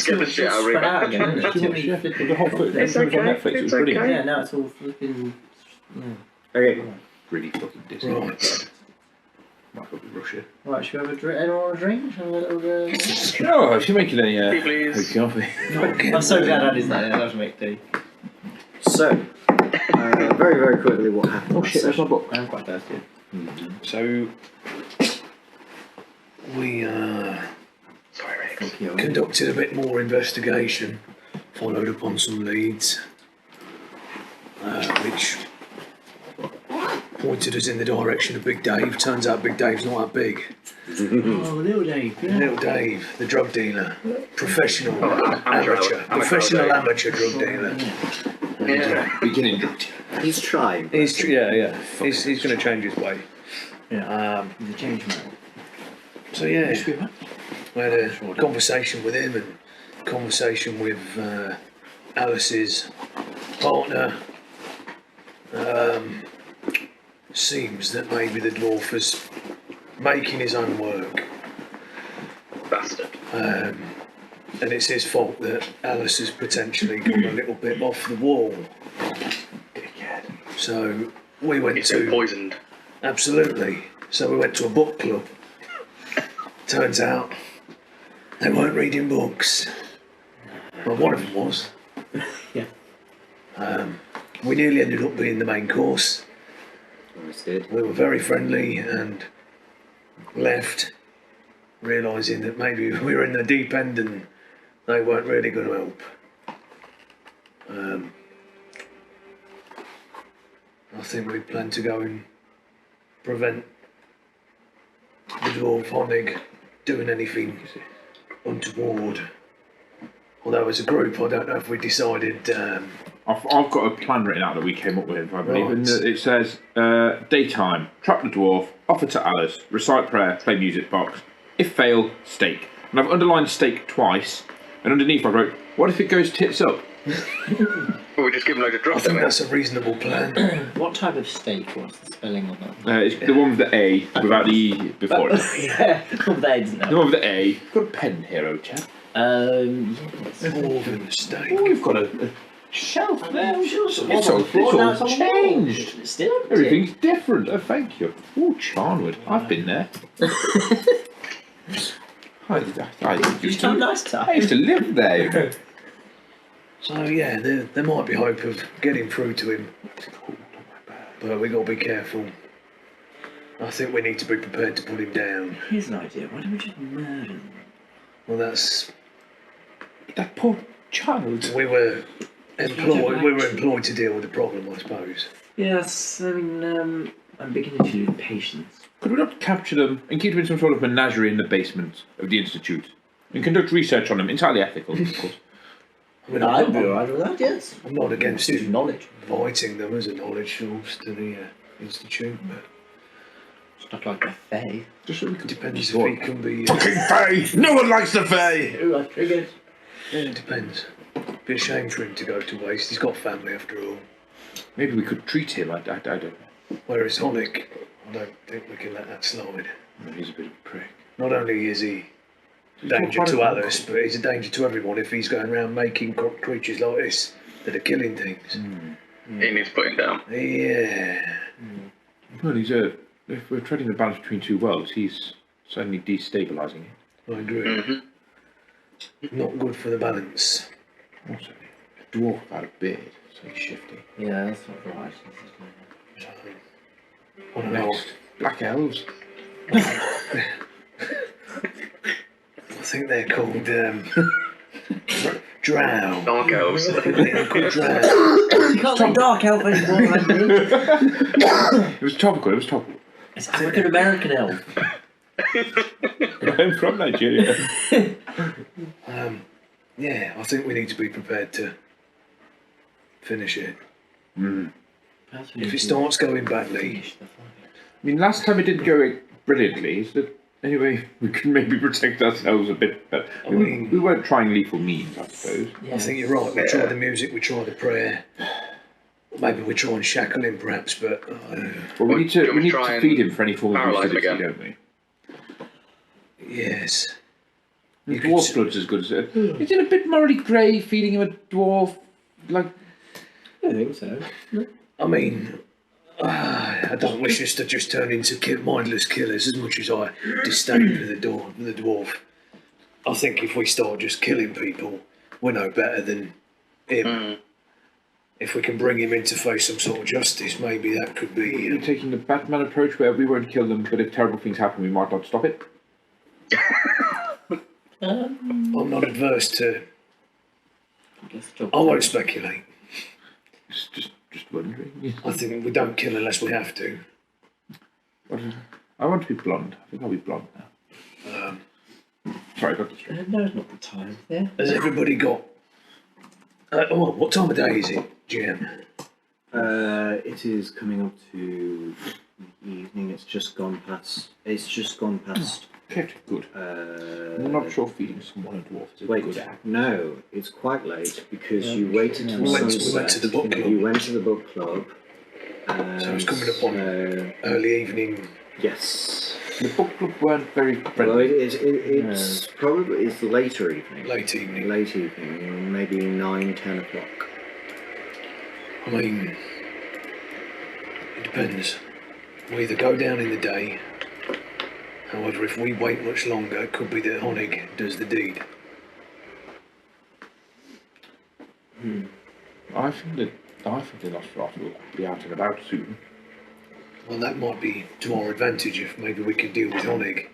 get the shit out of spread out again, isn't it? Too many flipping... The whole footage It's was okay, on Netflix, it was it's brilliant. okay. Yeah, now it's all flipping... Yeah. Okay. Really fucking Disney. Right. Might go to Russia. Right, should we have a drink? Anyone want a drink? Shall we have a little... Oh, if you're making any Please. coffee. I'm so glad I did that. Yeah, that was make tea. So, very, very quickly, what happened? Oh shit, there's my book. I'm quite thirsty. So we Sorry, Rex. conducted a bit more investigation, followed up on some leads, which pointed us in the direction of Big Dave. Turns out Big Dave's not that big. Oh, little Dave. Yeah. Little Dave, the drug dealer, professional, amateur professional Dave. amateur drug dealer. Yeah. Beginning drug dealer. He's trying. He's he's going to change his way. Yeah. He's a change man. So yeah, we had a conversation with him and conversation with Alice's partner. Seems that maybe the dwarf is making his own work. Bastard. And it's his fault that Alice has potentially gone a little bit off the wall. Dickhead. So we went He's been to... poisoned. Absolutely. So we went to a book club. Turns out they weren't reading books. Well, one of them was. Yeah. We nearly ended up being the main course. That's good. We were very friendly and left, realising that maybe we were in the deep end and they weren't really going to help. I think we plan to go and prevent the dwarf Honig doing anything untoward. Although as a group, I don't know if we decided... I've got a plan written out that we came up with, I believe. Right. And it says, daytime, trap the dwarf, offer to Alice, recite prayer, play music box. If fail, stake. And I've underlined stake twice, and underneath I wrote, what if it goes tits up? Well, we just give him loads of I drugs. think that's a reasonable plan. What type of steak? What's the spelling on that? It's the one with the A, without the E before it. Yeah, they didn't The know. one with the A. Got a pen here, old chap. Yes. Dwarven steak. Oh, you've got a shelf there. It's all Now it's on the wall. changed. It's still empty. Everything's different. Oh, thank you. Oh, Charnwood. I've been there. I used have a to, nice time. I used to live there. You know. So yeah, there might be hope of getting through to him, but we got to be careful. I think we need to be prepared to put him down. Here's an idea. Why don't we just murder them? Well, that's That poor child. we were employed to deal with the problem, I suppose. Yes, I mean, I'm beginning to lose patience. Could we not capture them and keep them in some sort of menagerie in the basement of the Institute and conduct research on them, entirely ethical, of course? I mean, I'd be alright with that, yes. I'm not against Pursuit of knowledge. inviting them as a knowledge source to the institute, but It's not like a fae. Just so we it could depends if he can be. Fucking Fae! No one likes the Fae! Ooh, I triggered. Yeah, it depends. Be a shame for him to go to waste. He's got family after all. Maybe we could treat him. I don't know. Whereas Honick, I don't think we can let that slide. No, he's a bit of a prick. Not only is he a danger to Alus, but he's a danger to everyone if he's going around making creatures like this that are killing things. He needs putting down. Yeah. Well, if we're treading the balance between two worlds, he's certainly destabilising it. I agree. Not good for the balance. Also, a dwarf without a beard, so he's shifty. Yeah, that's not right. What an elf. Next, black elves. I think they're called drow. Dark elves. I think they're called drow. You can't say dark elf anymore, Andy. It was topical. It's African American elf. I'm from Nigeria. Yeah, I think we need to be prepared to finish it. If it starts going badly, I mean, last time it didn't go brilliantly, so anyway, we can maybe protect ourselves a bit better. We weren't trying lethal means, I suppose. Yeah. I think you're right. We try the music, we try the prayer. Maybe we try and shackle him, perhaps, but Well, we need do you want to to try feed and him for any form of paralyse him utility, again? don't we? yes. The dwarf blood's as good as it. Is it a bit morally grey feeding him a dwarf? Like, I think so. I mean, I don't wish us to just turn into mindless killers as much as I disdain for the dwarf. I think if we start just killing people, we're no better than him. If we can bring him in to face some sort of justice, maybe that could be... you're taking the Batman approach where we won't kill them, but if terrible things happen, we might not stop it. I'm not adverse to... I won't speculate. Just wondering. I think we don't kill unless we have to. I want to be blonde. I think I'll be blonde now. Sorry, I got distracted. No, it's not the time there. Has everybody got... what time of day is it, GM? It is coming up to the evening. It's just gone past. Okay, good. I'm not sure feeding someone a dwarf is a Wait, good act. no, it's quite late because you waited till We sunset. went to the book club. You went to the book club. So it's coming up on early evening. Yes. The book club weren't very friendly. Well, it's probably later evening. Late evening. Late evening, maybe 9-10 o'clock. I mean, it depends. We either go down in the day. However, if we wait much longer, it could be that Honig does the deed. I think the Nosferatu will be out and about soon. Well, that might be to our advantage if maybe we can deal with Honig.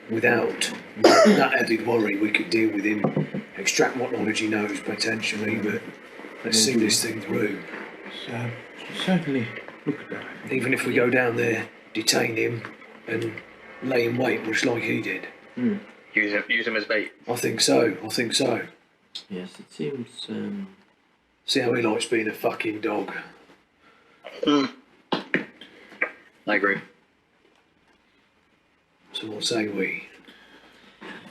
Without that added worry, we could deal with him, extract what knowledge he knows potentially, but let's see this thing through. So, certainly look at that. Even if we go down there, detain him, and lay in wait, much like he did. Use him as bait. I think so. Yes, it seems. See how he likes being a fucking dog. I agree. So what say we?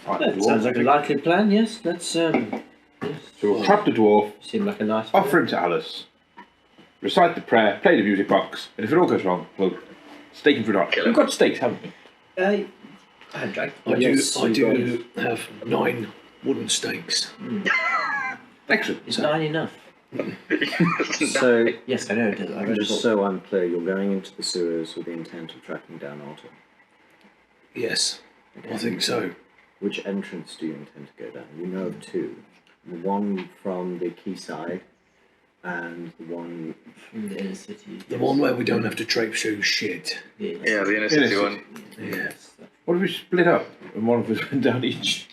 Fight That the sounds dwarf. like a likely plan. Yes, let's. Yes. So we'll trap the dwarf, Seem like a nice. offer him to Alice, recite the prayer, play the music box, and if it all goes wrong, we'll stake him for a Kill him. We've got stakes, haven't we? I drank. I do have 9 wooden stakes. Excellent. Is 9 enough? So, Yes, I know it is. I read a just book. so I'm clear, you're going into the sewers with the intent of tracking down Otto. Yes, I think so. Which entrance do you intend to go down? You know of 2. The one from the quayside and the one... From the inner city. The one where we don't have to traipse through shit. Yeah, Yeah, the inner city one. Yes. What if we split up and one of us went down each?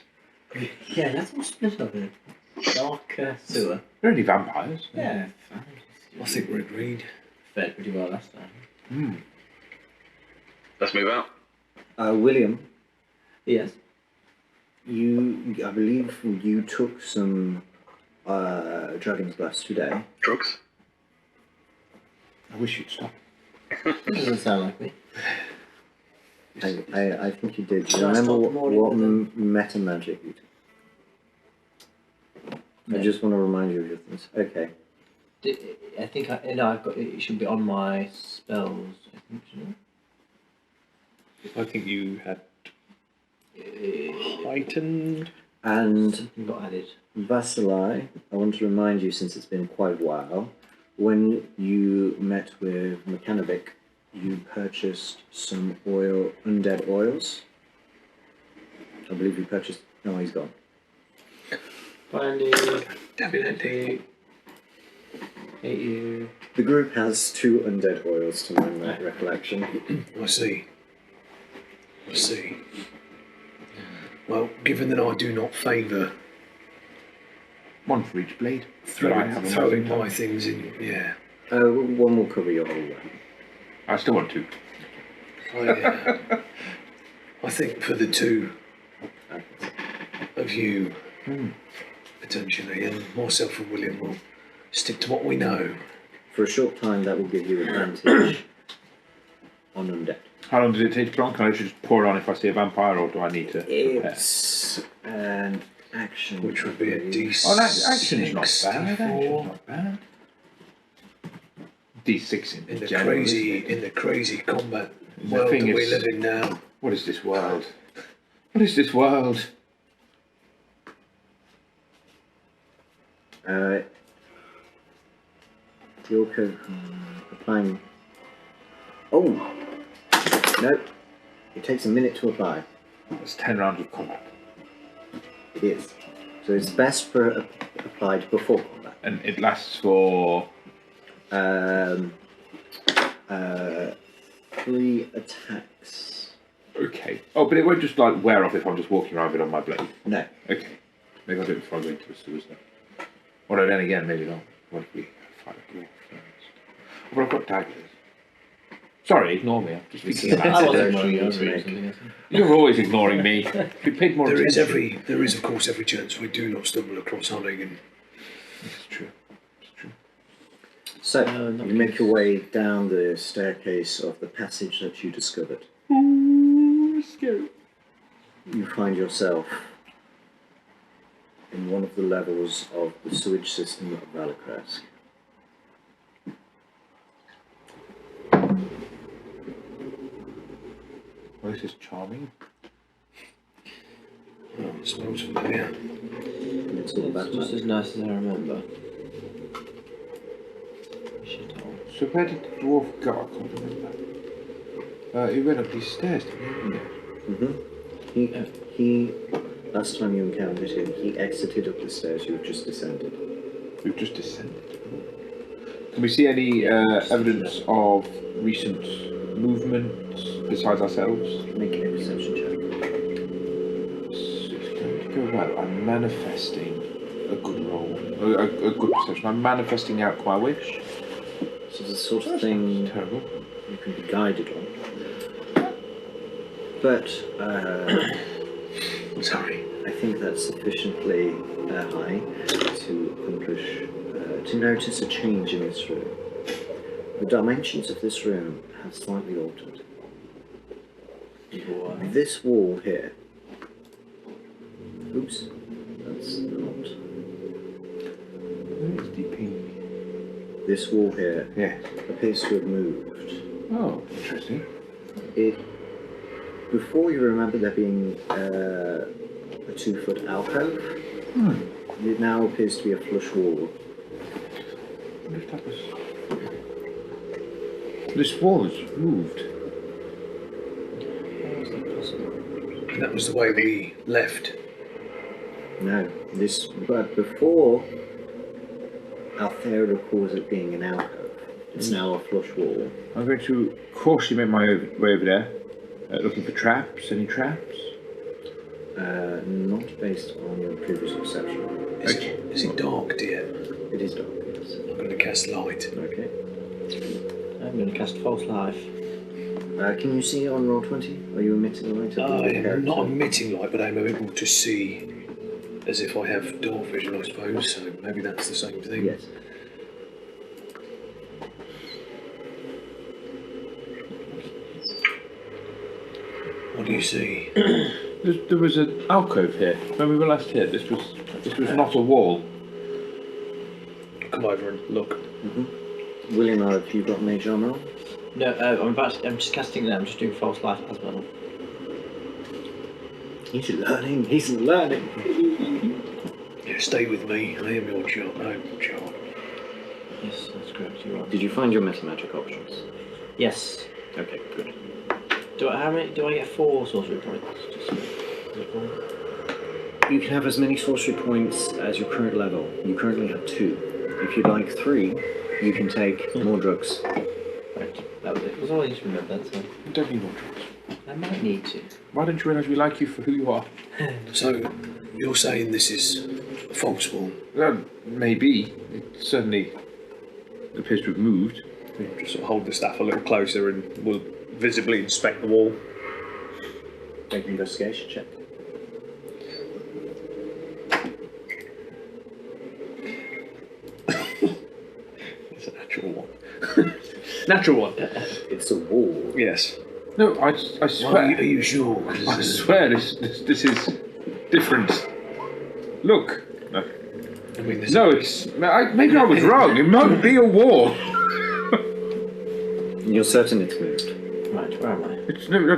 Yeah, let's all split up in a dark sewer. They're only vampires. Yeah, I think we're agreed. fared pretty well last time. Let's move out. William, Yes. I believe you took some dragon's glass today. Drugs. I wish you'd stop. Doesn't sound like me. I think you did. Do Should you I remember stop what morning with meta magic you took? I No. just want to remind you of your things. Okay. I think I've got it. Should be on my spells. I think. Shouldn't I think you had heightened. And something got added. Vasili, I want to remind you, since it's been quite a while, when you met with Mechanovic, you purchased some undead oils. I believe you purchased... No, he's gone. Brandy. Damn it, Andy. Hate you. The group has 2 undead oils, to my recollection. I see. Well, given that I do not favour One for each blade. But I have throwing another. my things in, yeah. One will cover your whole weapon. I still want 2. I think for the 2 of you, potentially, and myself and William will stick to what we know. For a short time, that will give you advantage on undead. How long does it take to put on? Can I just pour it on if I see a vampire, or do I need to prepare? It's an action. Which would be a D6. Oh, that action's not bad. D4. Action's not bad. D6 In the general, crazy, isn't it? in the crazy combat The world that thing we is- live in now. What is this world? What is this world? The orc applying. Oh! No. It takes a minute to apply. It's 10 rounds of combat. It is. So it's best for applied before combat. And it lasts for... 3 attacks. Okay. Oh, but it won't just like wear off if I'm just walking around with it on my blade. No. Okay. Maybe I'll do it before I go into the sewers then. Or then again, maybe not. What if we fight a dwarf first? Oh, but I've got daggers. Sorry, ignore me. I'm just thinking I about wasn't it. ignoring you, I was reading something else. You're always ignoring me. If you paid more There attention. is of course every chance we do not stumble across hunting and It's true. It's true. So, not you make your way down the staircase of the passage that you discovered. Ooh, scary. You find yourself in one of the levels of the sewage system of Valacresk. Well, this is charming. it smells familiar. And it's all about It's just as nice as I remember. Shithole. So where did the dwarf go? I can't remember. He went up these stairs, didn't he? He, last time you encountered him, he exited up the stairs you've just descended. We've just descended. Can we see any evidence of recent movement besides ourselves? Make a perception check. It's going to go well. I'm manifesting a good roll. A good perception. I'm manifesting out my wish. So the sort of thing Terrible. you can be guided on. But Sorry. I think that's sufficiently high to accomplish, to notice a change in this room. The dimensions of this room have slightly altered. This wall here. Oops, that's not. It's deeping. This wall here Yes. appears to have moved. Oh, interesting. Before you remember there being a 2-foot alcove, it now appears to be a flush wall. I wonder if that was... This wall has moved. How is that possible? And that was the way we left. No, but before Althea recalls it being an alcove, it's now a flush wall. I'm going to cautiously make my way over there, looking for traps. Any traps? Not based on your previous perception. Is it dark, dear? It is dark, yes. I'm going to cast light. Okay. I'm going to cast False Life. Can you see on roll 20? Are you emitting light? I'm not emitting light, but I'm able to see as if I have dark vision, I suppose, so maybe that's the same thing. Yes. What do you see? There was an alcove here. When we were last here, this was not a wall. Come over and look. William, have you got mage armor on? No, I'm just casting that. I'm just doing False Life as well. He's learning, he's learning. Yeah, stay with me. I am your child. No, child. Yes, that's correct. You are. Did you find your meta magic options? Yes. Okay, good. Do I get 4 sorcery points? Just, is it 4? You can have as many sorcery points as your current level. You currently have 2. If you'd like 3, you can take more drugs. Right. That was it. That's all I need to remember. That's all. You don't need more drugs. I might need to. Why don't you realise we like you for who you are? So, you're saying this is a fox wall? Well, maybe. It certainly appears to have moved. Just sort of hold the staff a little closer and we'll visibly inspect the wall. Make an investigation check. It's a natural one. Natural one. It's a wall. Yes. No, I Are swear. you sure? 'Cause I swear this is different. Look. No, I mean, there's no it's... maybe I was wrong. It might be a wall. You're certain it's moved. Right, where am I? It's, no,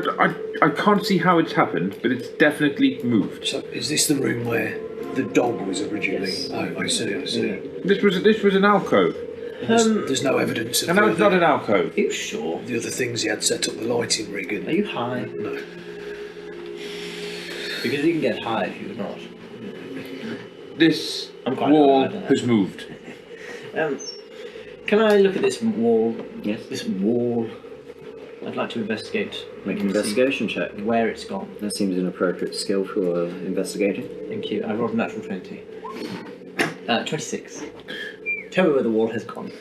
I can't see how it's happened, but it's definitely moved. So, is this the room where the dog was originally? Yes. Oh, I see. I see. This was an alcove. There's no evidence of And now it's not an alcove. Are you sure? the other things he had set up the lighting rig and. Are you high? No. Because you can get high if you're not. This I'm quite wall high, I don't know. has moved. Can I look at this wall? Yes. This wall. I'd like to investigate. Make an investigation check. Where it's gone. That seems an appropriate skill for investigating. Thank you. I rolled a natural 20. 26. Tell me where the wall has gone.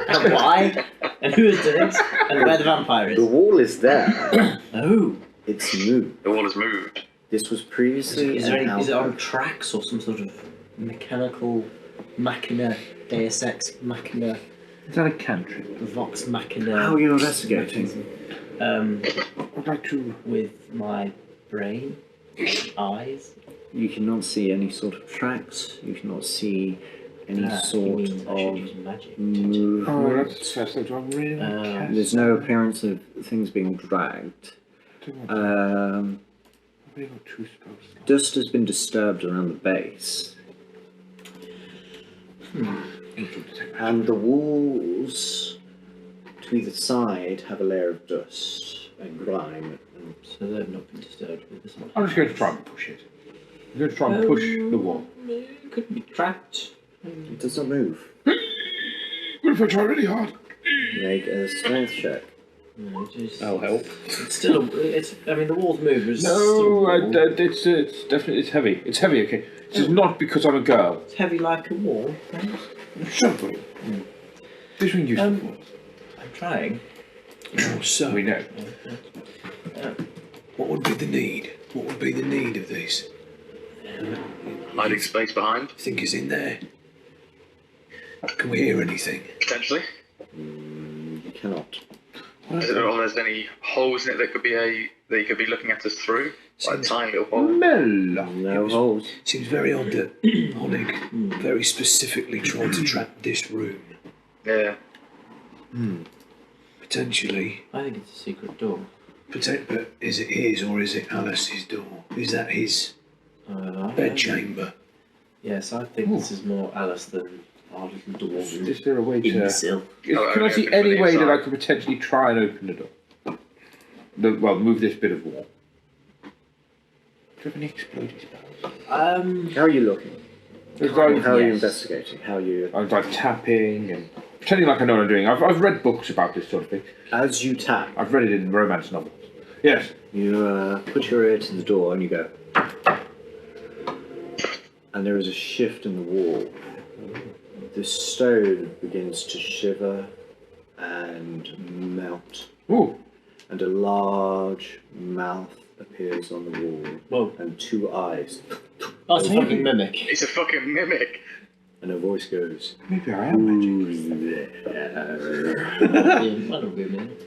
And why? And who has done it? And where the vampire The is. wall is there. Oh. It's moved. The wall has moved. This was previously Is it an on alcove. tracks or some sort of mechanical machina, deus ex machina, Is that a cantrip? vox machina? How are you investigating? I'd like to. With my brain, eyes. You cannot see any sort of tracks. You cannot see any You sort mean I should of use magic? movement. Oh, that's fascinating. Do I really want to cast? There's no appearance of things being dragged. I've only got 2 spells. Dust has been disturbed around the base, and the walls to either side have a layer of dust and grime. And So they've not been disturbed with this one. I'm just going to try and push it. I'm going to try and push the wall. It could be trapped. it does not move. What if I try really hard? Make a strength check. No, it is, That'll help. it's still I mean, the walls move, but it's still a No, wall. it's definitely it's heavy. It's heavy. Okay, this is not because I'm a girl. It's heavy like a wall, perhaps? Shut up. This one used I'm trying. So, we know. what would be the need? What would be the need of this? Hiding space behind, You think it's in there? Can we hear anything? potentially. You cannot. Is it, or there's any holes in it that you could be looking at us through? Like a Seems- tiny little hole. Mella. No holes. Seems very odd that Honig very specifically tried to trap this room. Yeah. Potentially, I think it's a secret door. but is it his or is it Alice's door? Is that his I bedchamber? Yes, I think this is more Alice than our little dwarf. Is there a way to? Imbecile. Can I okay, see open any from the way that I inside. could potentially try and open the door? Well, move this bit of wall. Do you have any exploding spells? How are you looking? It's like, How are you Yes. investigating? How are you? I was like tapping and pretending like I know what I'm doing. I've read books about this sort of thing. As you tap, I've read it in romance novels. Yes. you put your ear to the door and you go. And there is a shift in the wall. The stone begins to shiver and melt, Ooh. and a large mouth appears on the wall, Whoa. and 2 eyes. Oh, it's a fucking mimic. It's a fucking mimic. And a voice goes, Maybe I am magic. "Who's there?" Yeah, might not be a mimic.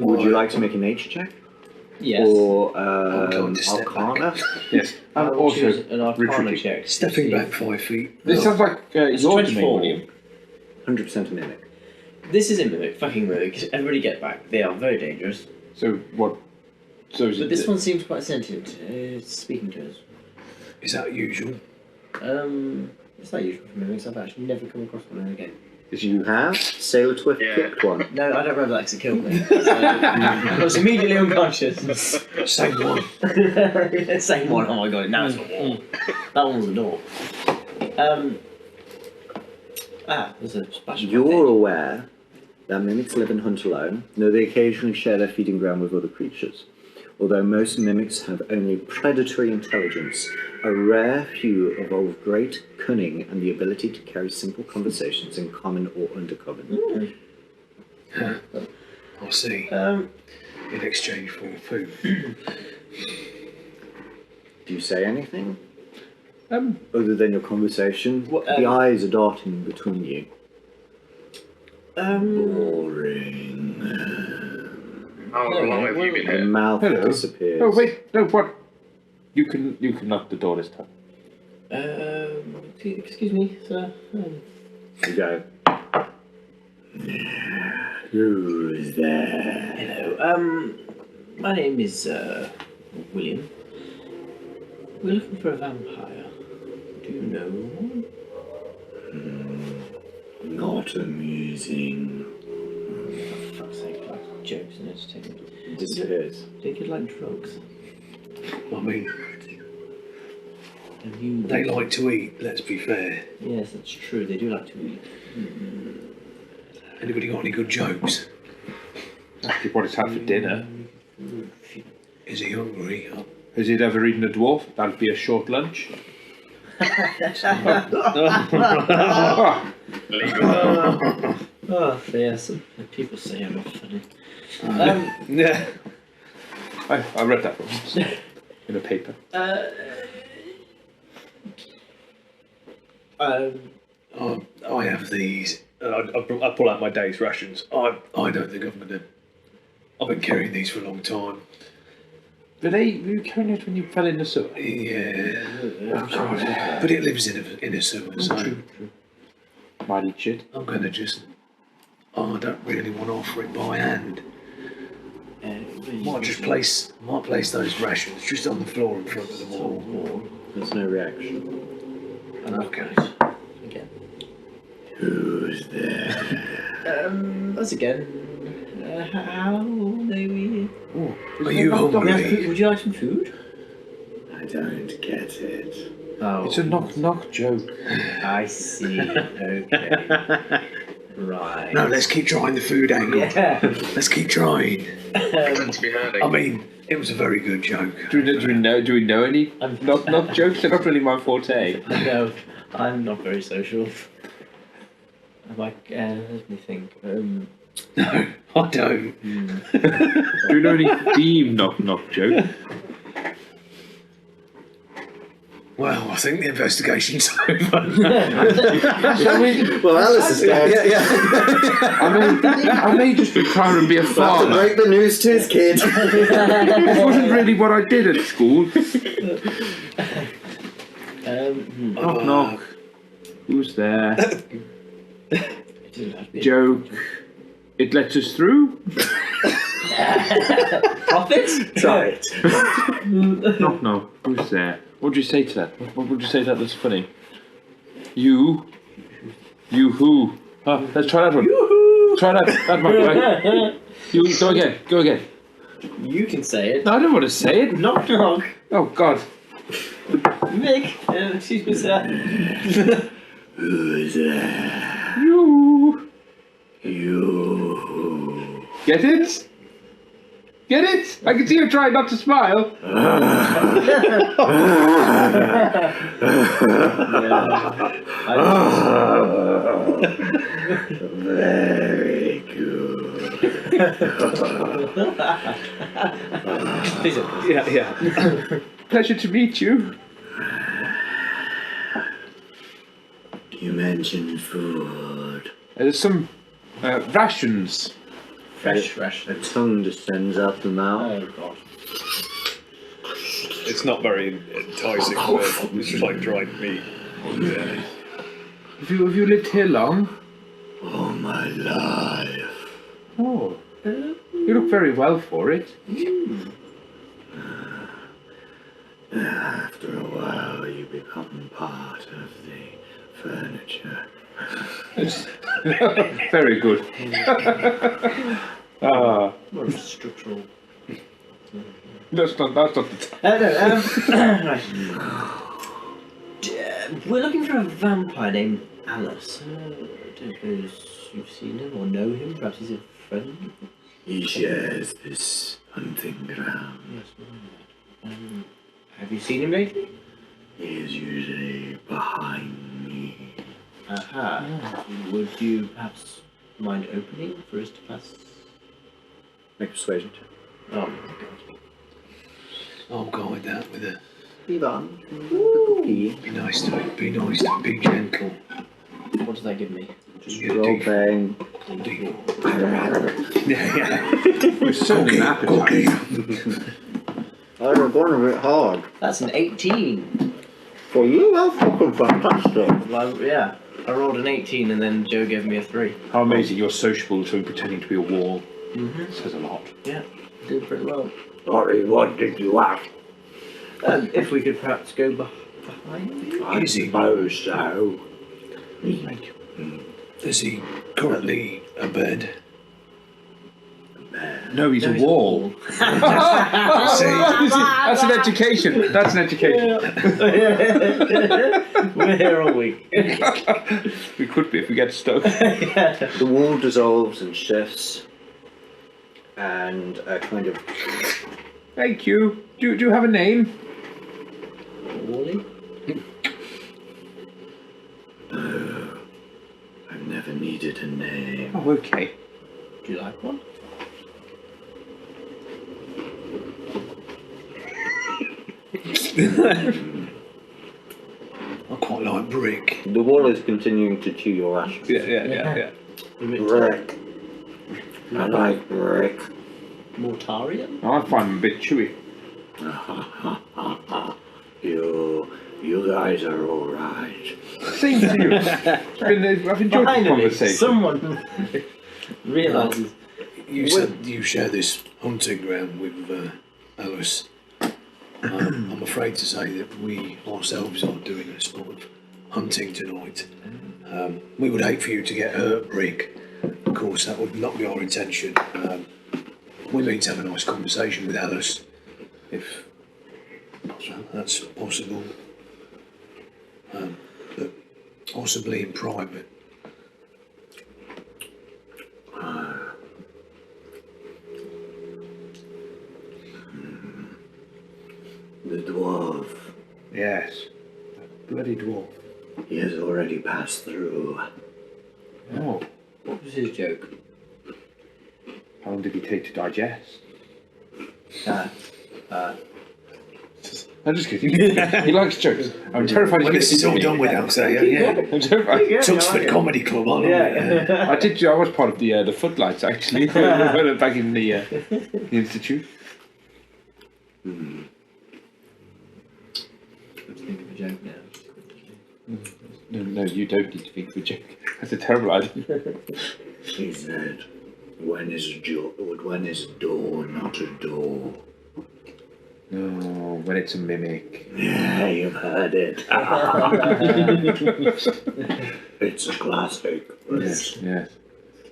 Would you like to make a nature check? Yes. Or going to step Arcana? Yes. I I'm will also choose an Arcana retreating. check. Stepping See back if- 5 feet. This sounds like It's your 24. domain, William. 100% a mimic. This is a mimic, fucking mimic. Everybody get back. They are very dangerous. So what? So is But it this one seems quite sentient. It's speaking to us. Is that usual? It's not usual for mimics. I've actually never come across one in a game. You have? Sailor Twift Yeah. picked one. No, I don't remember that because it killed me. So, I was immediately unconscious. Same one. Same one. Oh my god, now it's a wall. That one was a door. There's a splash of You're aware that mimics live and hunt alone, though they occasionally share their feeding ground with other creatures. Although most mimics have only predatory intelligence, a rare few evolve great cunning and the ability to carry simple conversations in common or undercommon. I see. Um, In exchange for food. Do you say anything? Um, Other than your conversation? What, The eyes are darting between you. Boring. How long have you been The here? mouth Hello. disappears. oh wait, no, what? You can lock the door this time. excuse me, sir. You go. Who is there? Hello. My name is William. We're looking for a vampire. Do you know one? Not amusing. For fuck's sake, like jokes and entertainment. This is. They could like drugs. I mean, And you... they like to eat, let's be fair. Yes, that's true. They do like to eat. Anybody got any good jokes? Ask what he's had for dinner. Is he hungry? Has he ever eaten a dwarf? That'd be a short lunch. Oh, yes. People say I'm not funny. Yeah. I read that once in a paper. I have these. I pull out my day's rations. I don't think I'm gonna. I've been carrying these for a long time. Were you carrying it when you fell in the sewer? Yeah. But it lives in a sewer, so Might eat shit. I'm gonna just. I don't really want to offer it by hand. Might place those rations just on the floor in front of the wall. There's no reaction. Okay. Again. Who's there? Us again. How may we... Are you hungry? Would you like some food? I don't get it. Oh. It's a knock joke. I see. Okay. Right. No, let's keep trying the food angle. Yeah. Let's keep trying. Pretend to be herding. I mean, it was a very good joke. Do we know any knock jokes? They're not really my forte. No, I'm not very social. I'm like, let me think. No, I don't. Do you know any theme knock joke? Well, I think the investigation's over. Well, Alice is dead. Yeah. I may just be trying to be a Have to farmer. break the news to his kid. This wasn't really what I did at school. Knock knock. Who's there? Joke. It lets us through. Profit? Sorry. Knock knock. Who's there? What would you say to that? What would you say to that that's funny? You who? Let's try that one. Try that. That might work. You go again. You can say it. No, I don't want to say it. Knock knock. Oh God. Mick. Excuse me, sir. Who's there? You. You. Get it? Get it? I can see you trying not to smile. Very good. Please. Yeah. Pleasure to meet you. You mentioned food. There's some rations. Fresh. A tongue descends out the mouth. Oh god. It's not very enticing, but it's just like dried meat. Yeah. Have you lived here long? All my life. Oh. You look very well for it. After a while, you become part of the furniture. Very good. More of a structural. That's not the Right. We're looking for a vampire named Alus. I don't suppose you've seen him or know him. Perhaps he's a friend. He shares this hunting ground. Yes. Have you seen him lately? He is usually behind me. Aha. Would you perhaps mind opening for us to pass? Make a persuasion check. Oh my god. I'll guide that with a. Ivan. Be nice to it. Be nice to it. Be gentle. What does that give me? Just Yeah, role deep. playing. Yeah. It's certainly an appetite. Oh, you're going a bit hard. That's an 18. For you, that's fucking fantastic. Well, yeah. I rolled an 18 and then Joe gave me a 3. How amazing you're sociable to pretending to be a wall. Says a lot. Yeah, did pretty well. Sorry, what did you ask? If we could perhaps go behind. I suppose so. Is he currently abed? No, he's a wall. See, That's an education. That's an education. We're here all week. We could be if we get stuck. The wall dissolves and shifts, and a kind of Thank you. Do you have a name? Wally? I've never needed a name. Oh, okay. Do you like one? I quite like Brick. the wall is continuing to chew your ashes. Yeah. Brick. I like brick. Mortarian? I find him a bit chewy. You guys are all right. Same to you. I've enjoyed the conversation. Someone realises. You said you share this hunting ground with Alus. I'm afraid to say that we ourselves are doing a sport of hunting tonight. We would hate for you to get hurt, Brick. Of course, that would not be our intention. We mean to have a nice conversation with Alus, if that's possible. But possibly in private. The dwarf, Yes. Bloody dwarf. he has already passed through. Oh. What was his joke? How long did he take to digest? I'm just kidding. He likes jokes. I'm terrified. When this is all done with, I'll say, yeah. I'm terrified. Tuxford Comedy Club, aren't we? I was part of the footlights actually back in the institute. Think of a joke now. No, you don't need to think of a joke. That's a terrible idea. He said, when is dawn not a door? No, when it's a mimic. Yeah, you've heard it. It's a classic. Yes.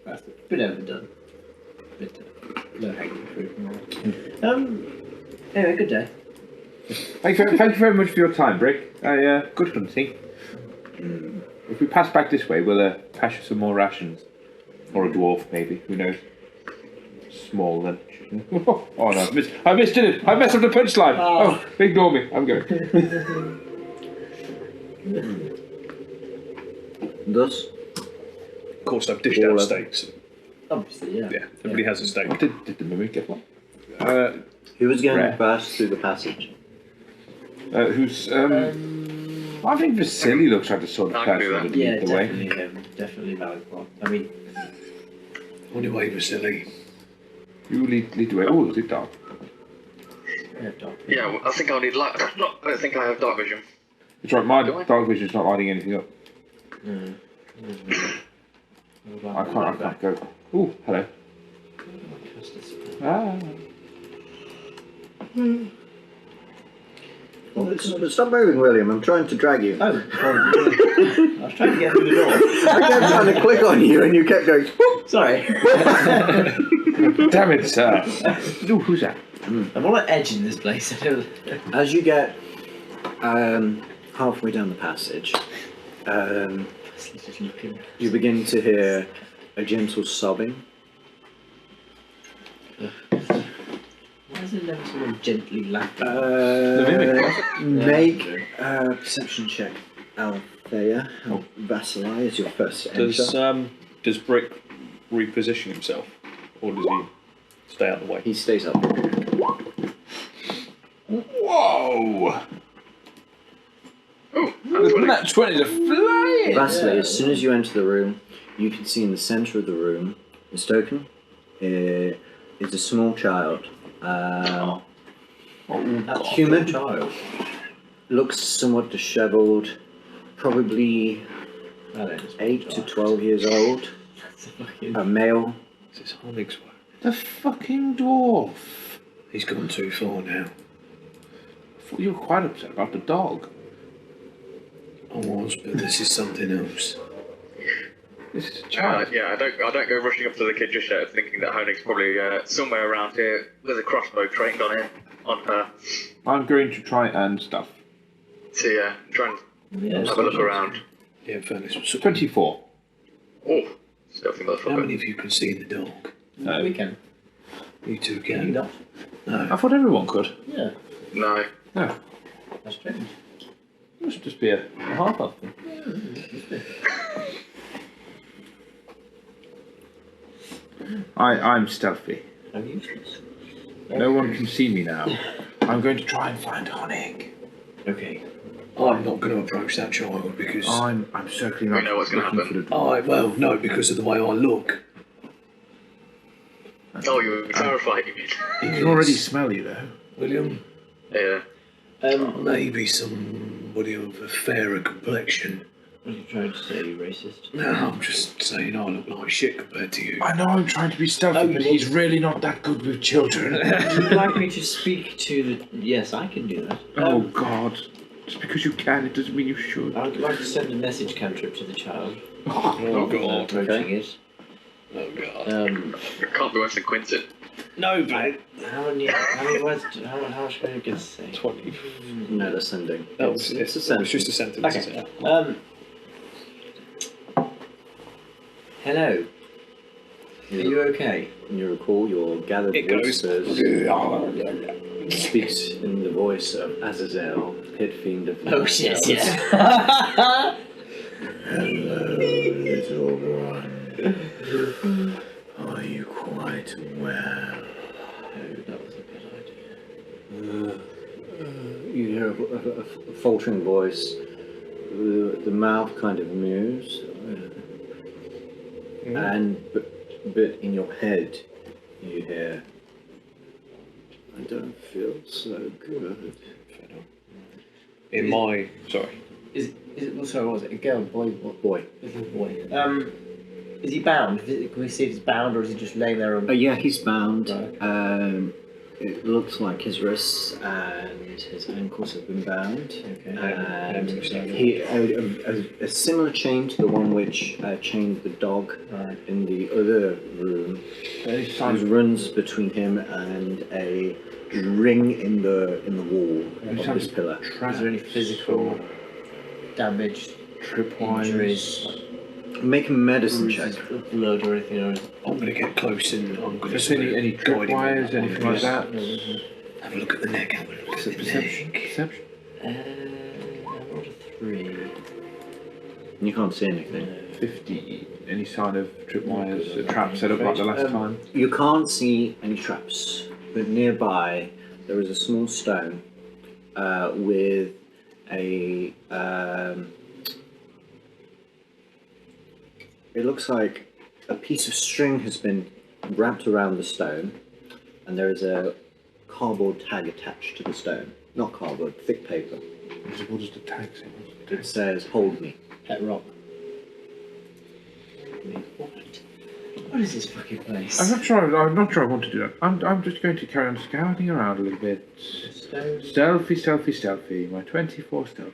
That's a bit overdone. Bit low hanging fruit. Anyway, good day. Thank you very much for your time, Brick. Good hunting. If we pass back this way, we'll pass you some more rations. Or a dwarf, maybe. Who knows? Small lunch. Oh no, I missed it. I messed up the punchline. Oh, ignore me. I'm going. Thus, Of course, I've dished out steaks. Obviously, yeah. Yeah, everybody has a steak. Did the mimic get one? who was going Rare. to pass through the passage? Who's I think Vasily looks like the sort of I can do person that. that would Yeah, lead the way. definitely valid point. I mean, Anyway, Vasily, You lead the way. Oh, is it dark? yeah, dog. Yeah, well, I think I'll need light. I don't think I have dark vision. It's right. My Do I? dark vision's not lighting anything up. I can't go. Oh, hello. Ah. Well, stop moving, William. I'm trying to drag you. Oh, I was trying to get through the door. I kept trying to click on you, and you kept going. Sorry. Damn it, sir. Ooh, who's that? I'm on an edge in this place. I don't... As you get halfway down the passage, Just looking. you begin to hear a gentle sobbing. Why is there never someone gently laughing? Make a perception check, Althea. Vasili is your first enter. Does Brick reposition himself, or does he stay out of the way? He stays up. Whoa! Oh, That 20 is a flying! Vasili, as soon as you enter the room, you can see in the centre of the room, Miss Token, is a small child. Human, Child. looks somewhat dishevelled, probably I don't know, 8 to 12 years old, That's a fucking... a male. This is Honig's work. The fucking dwarf. He's gone too far now. I thought you were quite upset about the dog. I was, but this is something else. This is a child. Yeah, I don't go rushing up to the kid just yet, thinking that Honig's probably somewhere around here with a crossbow trained on her. I'm going to try and stuff. To try and have a look around. Yeah, in fairness. 24. Oh, stealthy How motherfucker. many of you can see the dog? We can. You two You can. not. I thought everyone could. Yeah. No. No. That's strange. It must just be a half elf thing. I'm stealthy. I'm useless. No one can see me now. I'm going to try and find Honig. Okay. I'm not going to approach that child because I'm certainly not We know what's gonna looking happen. for the dog. well, no, because of the way I look. Oh, you were terrified, you mean? He can already smell you though. William, Yeah. maybe somebody of a fairer complexion. What are you trying to say, you racist? No, I'm just saying I look like shit compared to you. I know I'm trying to be stealthy, but he's really not that good with children. Would you like me to speak to the... Yes, I can do that. Oh God. Just because you can, it doesn't mean you should. I would like to send a message cantrip to the child. Oh God. Approaching it. Oh God. It can't be worse than Quinton. No, but How many words... How much can I get to say? 20. No, that's sending. Oh, It's a it's sentence. just a sentence. Okay. Isn't it? Hello. Are you okay? And you recall your gathered It goes. whispers speaks in the voice of Azazel, pit fiend of the Oh night shit, elves. yeah. Hello, little one. Are you quite well? That was a good idea. You hear a faltering voice. The mouth kind of moves, but in your head you hear, "I don't feel so good." In my. Sorry. Is it... Sorry, what was it? A girl, boy? Boy. It's a boy. Is he bound? Can we see if he's bound, or is he just laying there on... Yeah, he's bound. Right. It looks like his wrists and his ankles have been bound. Okay. And he a similar chain to the one which chained the dog Right. in the other room. Runs between him and a ring in the wall of this pillar. Is there any physical damage, injuries, Make a medicine check. bruises, blood or anything? Or... I'm going to get close and I'm going to Just any tripwires, anything like that? Have a look at the neck. Have a look at the Perception. neck. Perception. I rolled a 3. You can't see anything. 50. Any sign of tripwires, a trap set up like the last time? You can't see any traps, but nearby there is a small stone with a. It looks like a piece of string has been wrapped around the stone, and there is a cardboard tag attached to the stone. Not cardboard, thick paper. What does the tag say? It says, "Hold me." Pet rock. What is this fucking place? I'm not sure I want to do that. I'm just going to carry on scouting around a little bit. Stone. Stealthy. My 24 stealth.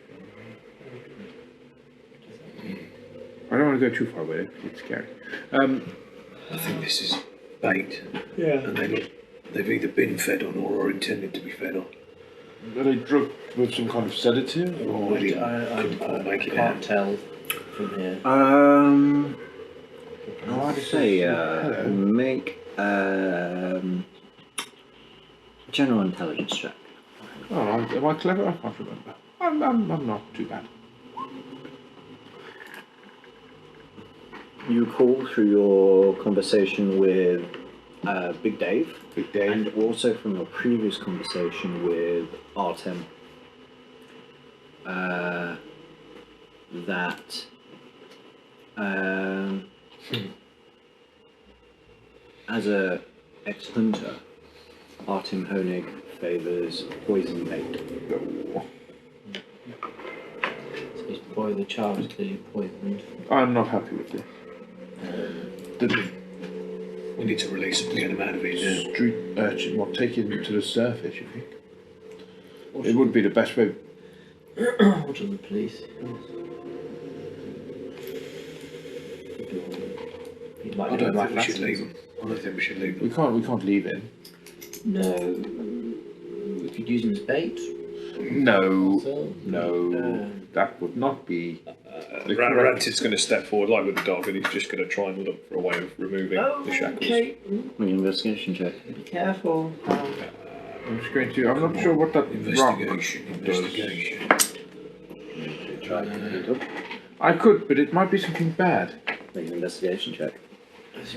I don't want to go too far with it. It's scary. I think this is bait. Yeah. And they've either been fed on or are intended to be fed on. Are they drugged with some kind of sedative? Oh, I couldn't quite make it out. Can't tell from here. I'd say make general intelligence check. Oh, am I clever? I can't remember. I'm not too bad. You recall through your conversation with Big Dave, and also from your previous conversation with Artem, that as a ex-hunter, Artem Honig favors poison bait. So this boy, the child is clearly poisoned. I'm not happy with this. We need to release him to get him out of here now. Street urchin, what, take him to the surface, you think? It would be the best way. What are the police? I don't think we should leave him. I don't think we should leave We him. can't leave him. No. We could use him as bait. No, So, that would not be. Rancid's going to step forward like with the dog, and he's just going to try and look for a way of removing the shackles. Okay. Make an investigation check. Be careful. I'm just going to. I'm not sure what that rock Investigation. Try to pick it up. I could, but it might be something bad. Make an investigation check.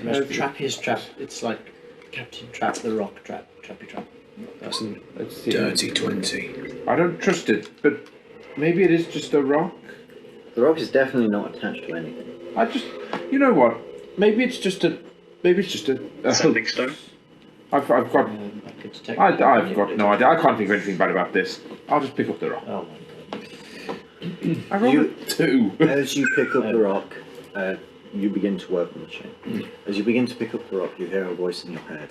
No, trap his trap. It's like Captain Trap, the Rock Trap, Trappy Trap. That's an Let's see. Dirty 20. I don't trust it, but maybe it is just a rock. The rock is definitely not attached to anything. I just, you know what? Maybe it's just a. Sending stone. I've got. I could detect. I've got no idea. I can't think of anything bad about this. I'll just pick up the rock. Oh my god. I rolled You- a 2. As you pick up the rock, you begin to work on the chain. As you begin to pick up the rock, you hear a voice in your head.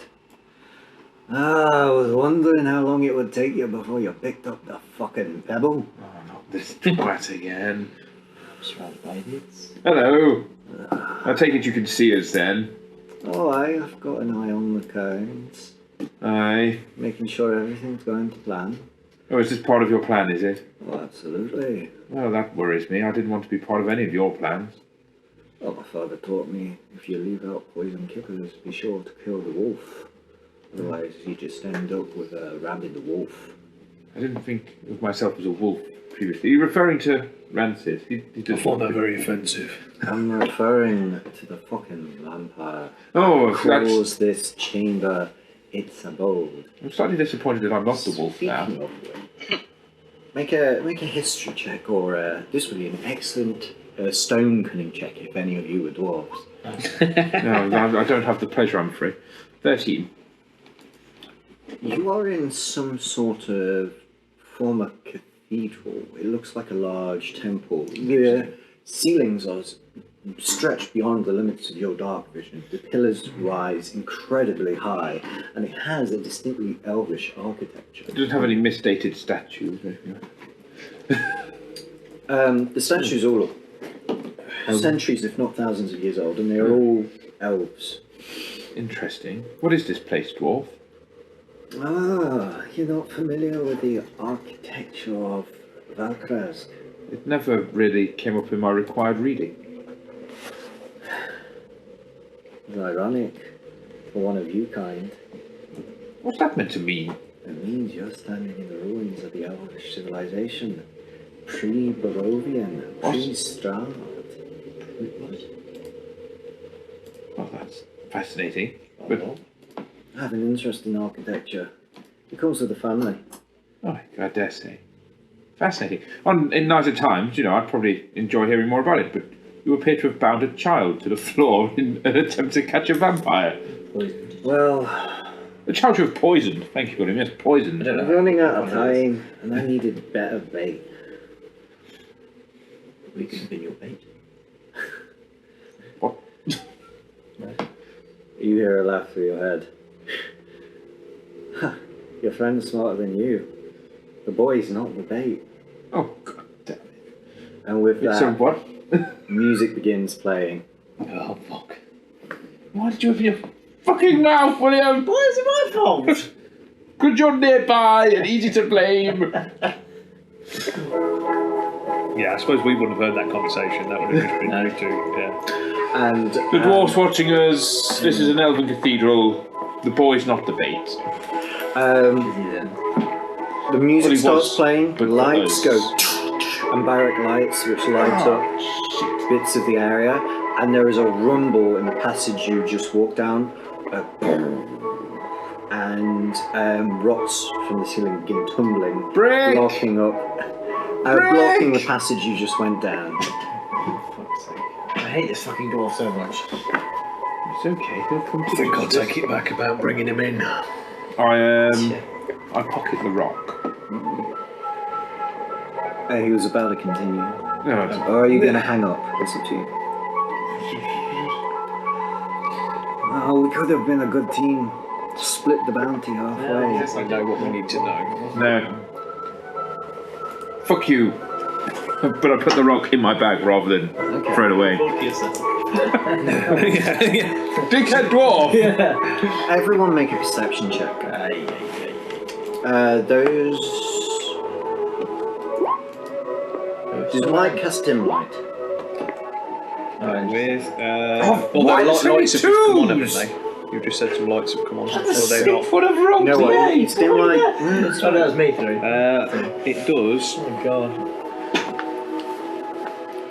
I was wondering how long it would take you before you picked up the fucking pebble. Oh, not this twat again. Surrounded by idiots. Hello. I take it you can see us then. Oh, I've got an eye on the cones, Aye. making sure everything's going to plan. Oh, is this part of your plan, is it? Well, absolutely. Well, that worries me. I didn't want to be part of any of your plans. Well, my father taught me if you leave out poison kickers, be sure to kill the wolf. Otherwise, you just end up with a rabid wolf. I didn't think of myself as a wolf previously. Are you referring to Rancid? He I does find that very offensive. I'm referring to the fucking vampire. Oh, that's... Calls this chamber its abode. I'm slightly disappointed that I'm not the wolf now. Speaking of which, make a history check, or this would be an excellent stone cunning check if any of you were dwarves. No, I don't have the pleasure, I'm afraid. 13. You are in some sort of former cathedral. It looks like a large temple. The ceilings are stretched beyond the limits of your dark vision. The pillars rise incredibly high, and it has a distinctly elvish architecture. It doesn't have any misdated statues or anything like that. The statues are all centuries, if not thousands of years old, and they are all elves. Interesting. What is this place, dwarf? Ah, you're not familiar with the architecture of Valkrask? It never really came up in my required reading. It's ironic for one of you kind. What's that meant to mean? It means you're standing in the ruins of the elvish civilization. Pre-Barovian, pre-Strahd. Oh, that's fascinating. But I have an interest in architecture. It comes with the family. oh, I dare say. Fascinating. In nicer times, I'd probably enjoy hearing more about it, but you appear to have bound a child to the floor in an attempt to catch a vampire. Well, A child you have poisoned. Thank you, William. Yes, poisoned. I'm running out of time, and I needed better bait. We could have been your bait. What? You hear a laugh through your head. Your friend's smarter than you. The boy's not the bait. Oh, god damn it. And with So that, what? music begins playing. Oh fuck. Why did you open your fucking mouth, William? Why is it my fault? Good you're nearby and easy to blame. Yeah, I suppose we wouldn't have heard that conversation. That would have just been you two. Yeah. And The dwarf's watching us. This is an elven cathedral. The boy's not the bait. the music Well, he starts was, playing, but lights for go, us. and barrack lights which light up bits of the area, and there is a rumble in the passage you just walked down, and rocks from the ceiling begin tumbling, Brick! blocking up, blocking the passage you just went down. Fuck's sake. I hate this fucking dwarf so much. It's okay. He'll come to I think I'll Jesus. take it back about bringing him in. I pocket the rock. He was about to continue. No, it's Or are you going to hang up? It's up to you. Oh, we could have been a good team. Split the bounty halfway. Yes, I know what we need to know. No. Fuck you. But I put the rock in my bag rather than throw it away. Dickhead dwarf! Everyone make a perception check. Those... Does light cast dim light? With why lights so many have come on, haven't twos? they? You just said some lights have come on. That's Or they not? full of rock. No, what? It's dim light. Oh, that was me three. It does. Oh god.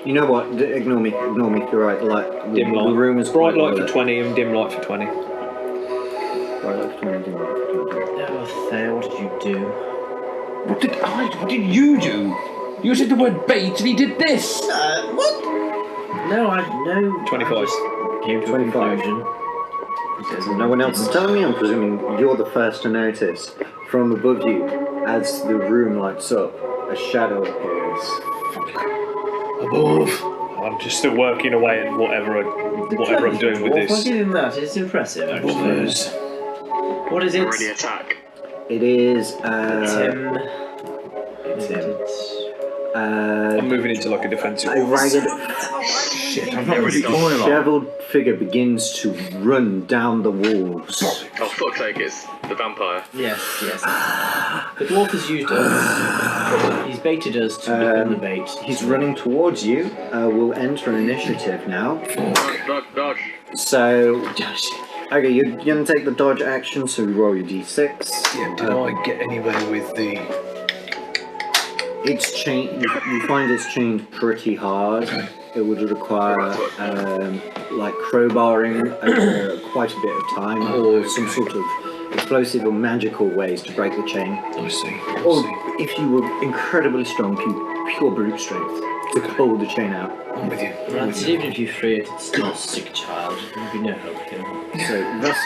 You know what? Ignore me. You're right. Like, Dim light. The room is bright quite light for lit. 20 and dim light for 20. Bright light for 20, dim light for 20. Oh, Thayer, what did you do? What did you do? You said the word bait and he did this! What? No, I no. 25. Came to a 25. conclusion. No one else is telling me. I'm presuming you're the first to notice. From above you, as the room lights up, a shadow appears. Above. I'm just still working away at whatever I'm doing with I'll this. give him that. It's impressive, actually. Others. What is it? Already attack. It is Tim. I'm moving into like a defensive. a ragged, Shit, I've not really oil on. disheveled figure begins to run down the walls. Oh, fuck's sake, it's the vampire. Yes. The dwarf has used us. He's baited us to become the bait. He's running towards you. We'll enter an initiative now. Dodge. So, okay, you're gonna take the dodge action. So roll your d6. Yeah, did I get anywhere with the... It's chained. You find it's chained pretty hard. It would require like crowbarring quite a bit of time, or some sort of explosive or magical ways to break the chain. I see. Or if you were incredibly strong, pure brute strength to pull the chain out. I'm with you. Right, even if you free it, it's still a sick child. There'll be no help here. So that's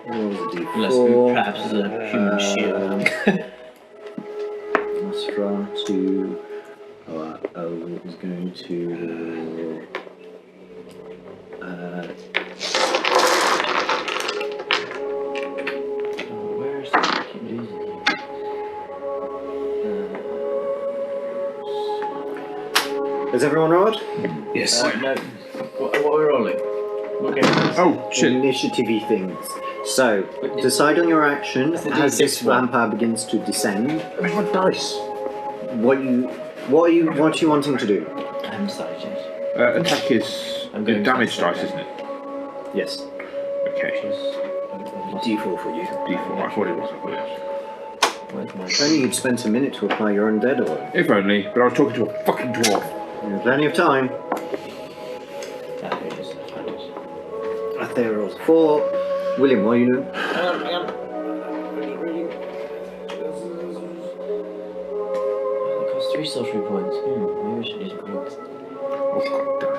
what was a Unless d4. perhaps as a human shield. That's from to. Is going to. Where's the keep losing you? Is everyone rolled? Yes. No. What are we rolling? What game is this? Oh, shit. Initiative-y things. So, decide on your action the as D6 this one. vampire begins to descend. What dice? What are you wanting to do? I haven't decided yet. Attack is I'm going damage to- dice, isn't it? Yes. Okay. D4 for you. D4, I thought it was. Where's my... If only you'd spent a minute to apply your undead oil. If only, but I was talking to a fucking dwarf. You have plenty of time. Ah, here it is. I found it. There rolls 4. William, what are you doing? Hang on. Reading. It costs 3 sorcery points. Maybe I should do some points. Oh, god damn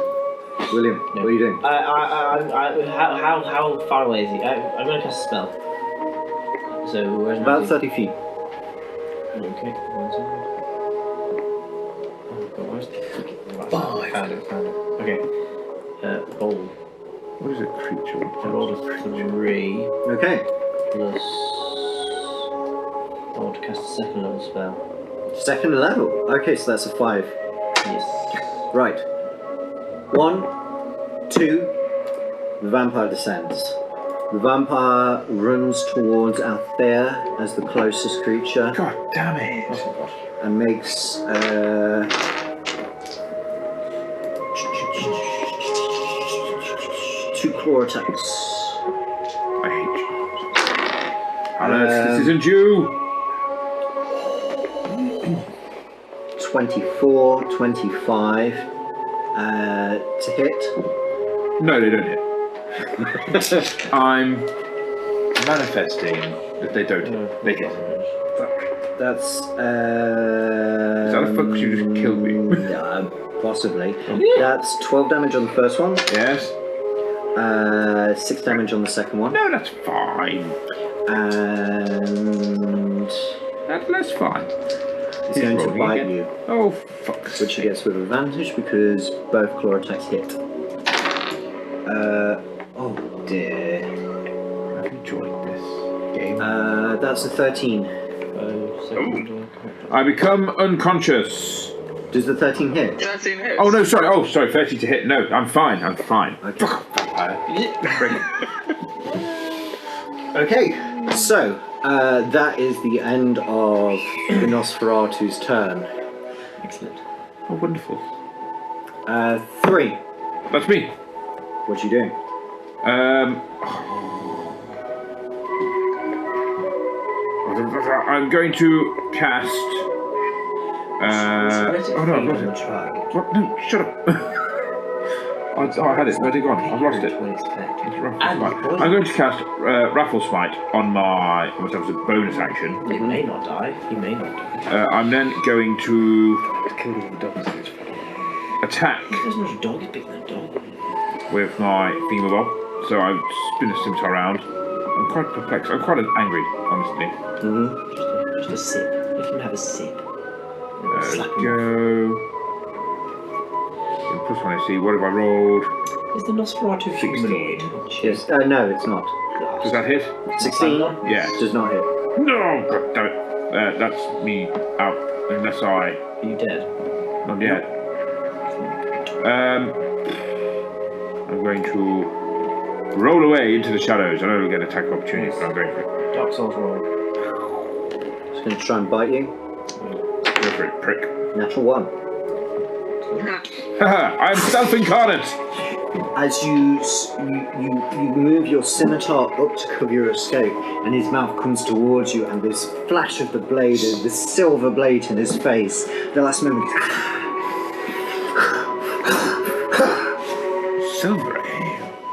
it. William, what are you doing? How far away is he? I'm going to cast a spell. So where's About Matthew? 30 feet. Okay, 1 second. Oh god, where's the fucking... Five. Found it. Okay. Bold. What is it, creature? I rolled a 3 Okay. plus... I want to cast a second level spell. Second level. Okay, so that's a 5. Yes. Right. 1, 2, the vampire descends. The vampire runs towards Althea as the closest creature God damn it. Oh god. and makes 2 claw attacks. I hate you. Alice, this isn't you! 24, 25 to hit. No, they don't hit. I'm manifesting that they don't hit. They hit. That's Is that a fuck? 'Cause you just killed me. Possibly. That's 12 damage on the first one. Yes? 6 damage on the second one. No, that's fine. And That's fine. he's going to rolling bite again. you, Oh, fuck. which he gets with advantage because both claw attacks hit. dear. I've enjoyed this game. That's a 13. I become unconscious. Does the 13 hit? 13 hits. Oh no, sorry. Oh, sorry. 30 to hit. No, I'm fine. I'm fine. Okay. Okay, so that is the end of the Nosferatu's turn. Excellent. Oh, wonderful. 3. That's me. What you doing? I'm going to cast. Oh no, I've lost it. What? No, shut up. I had it. Where'd it gone? I've lost it. I'm going to cast Raffle Smite on my. Which was a bonus action. It may not die. He may not die. I'm then going to Kill all the dogs. attack There's not a dog. It's bigger than a dog. with my Femur Bob. So I spin a scimitar around. I'm quite perplexed. I'm quite angry, honestly. Just a sip. Let him have a sip. Slap him off. Go. Plus one AC. What have I rolled? Is the Nosferatu humanoid? Yes. No, it's not. Does that hit? 16? Yeah. Does not hit. No! God damn it. That's me out. Unless I. Are you dead? Not yet. I'm going to roll away into the shadows. I know we'll get attack opportunity, but I'm going for it. Dark Souls roll. It's going to try and bite you. Go for it, prick. Natural 1. Haha! I'm self-incarnate! As you move your scimitar up to cover your escape, and his mouth comes towards you, and this flash of the blade, this silver blade in his face. The last moment. Silver,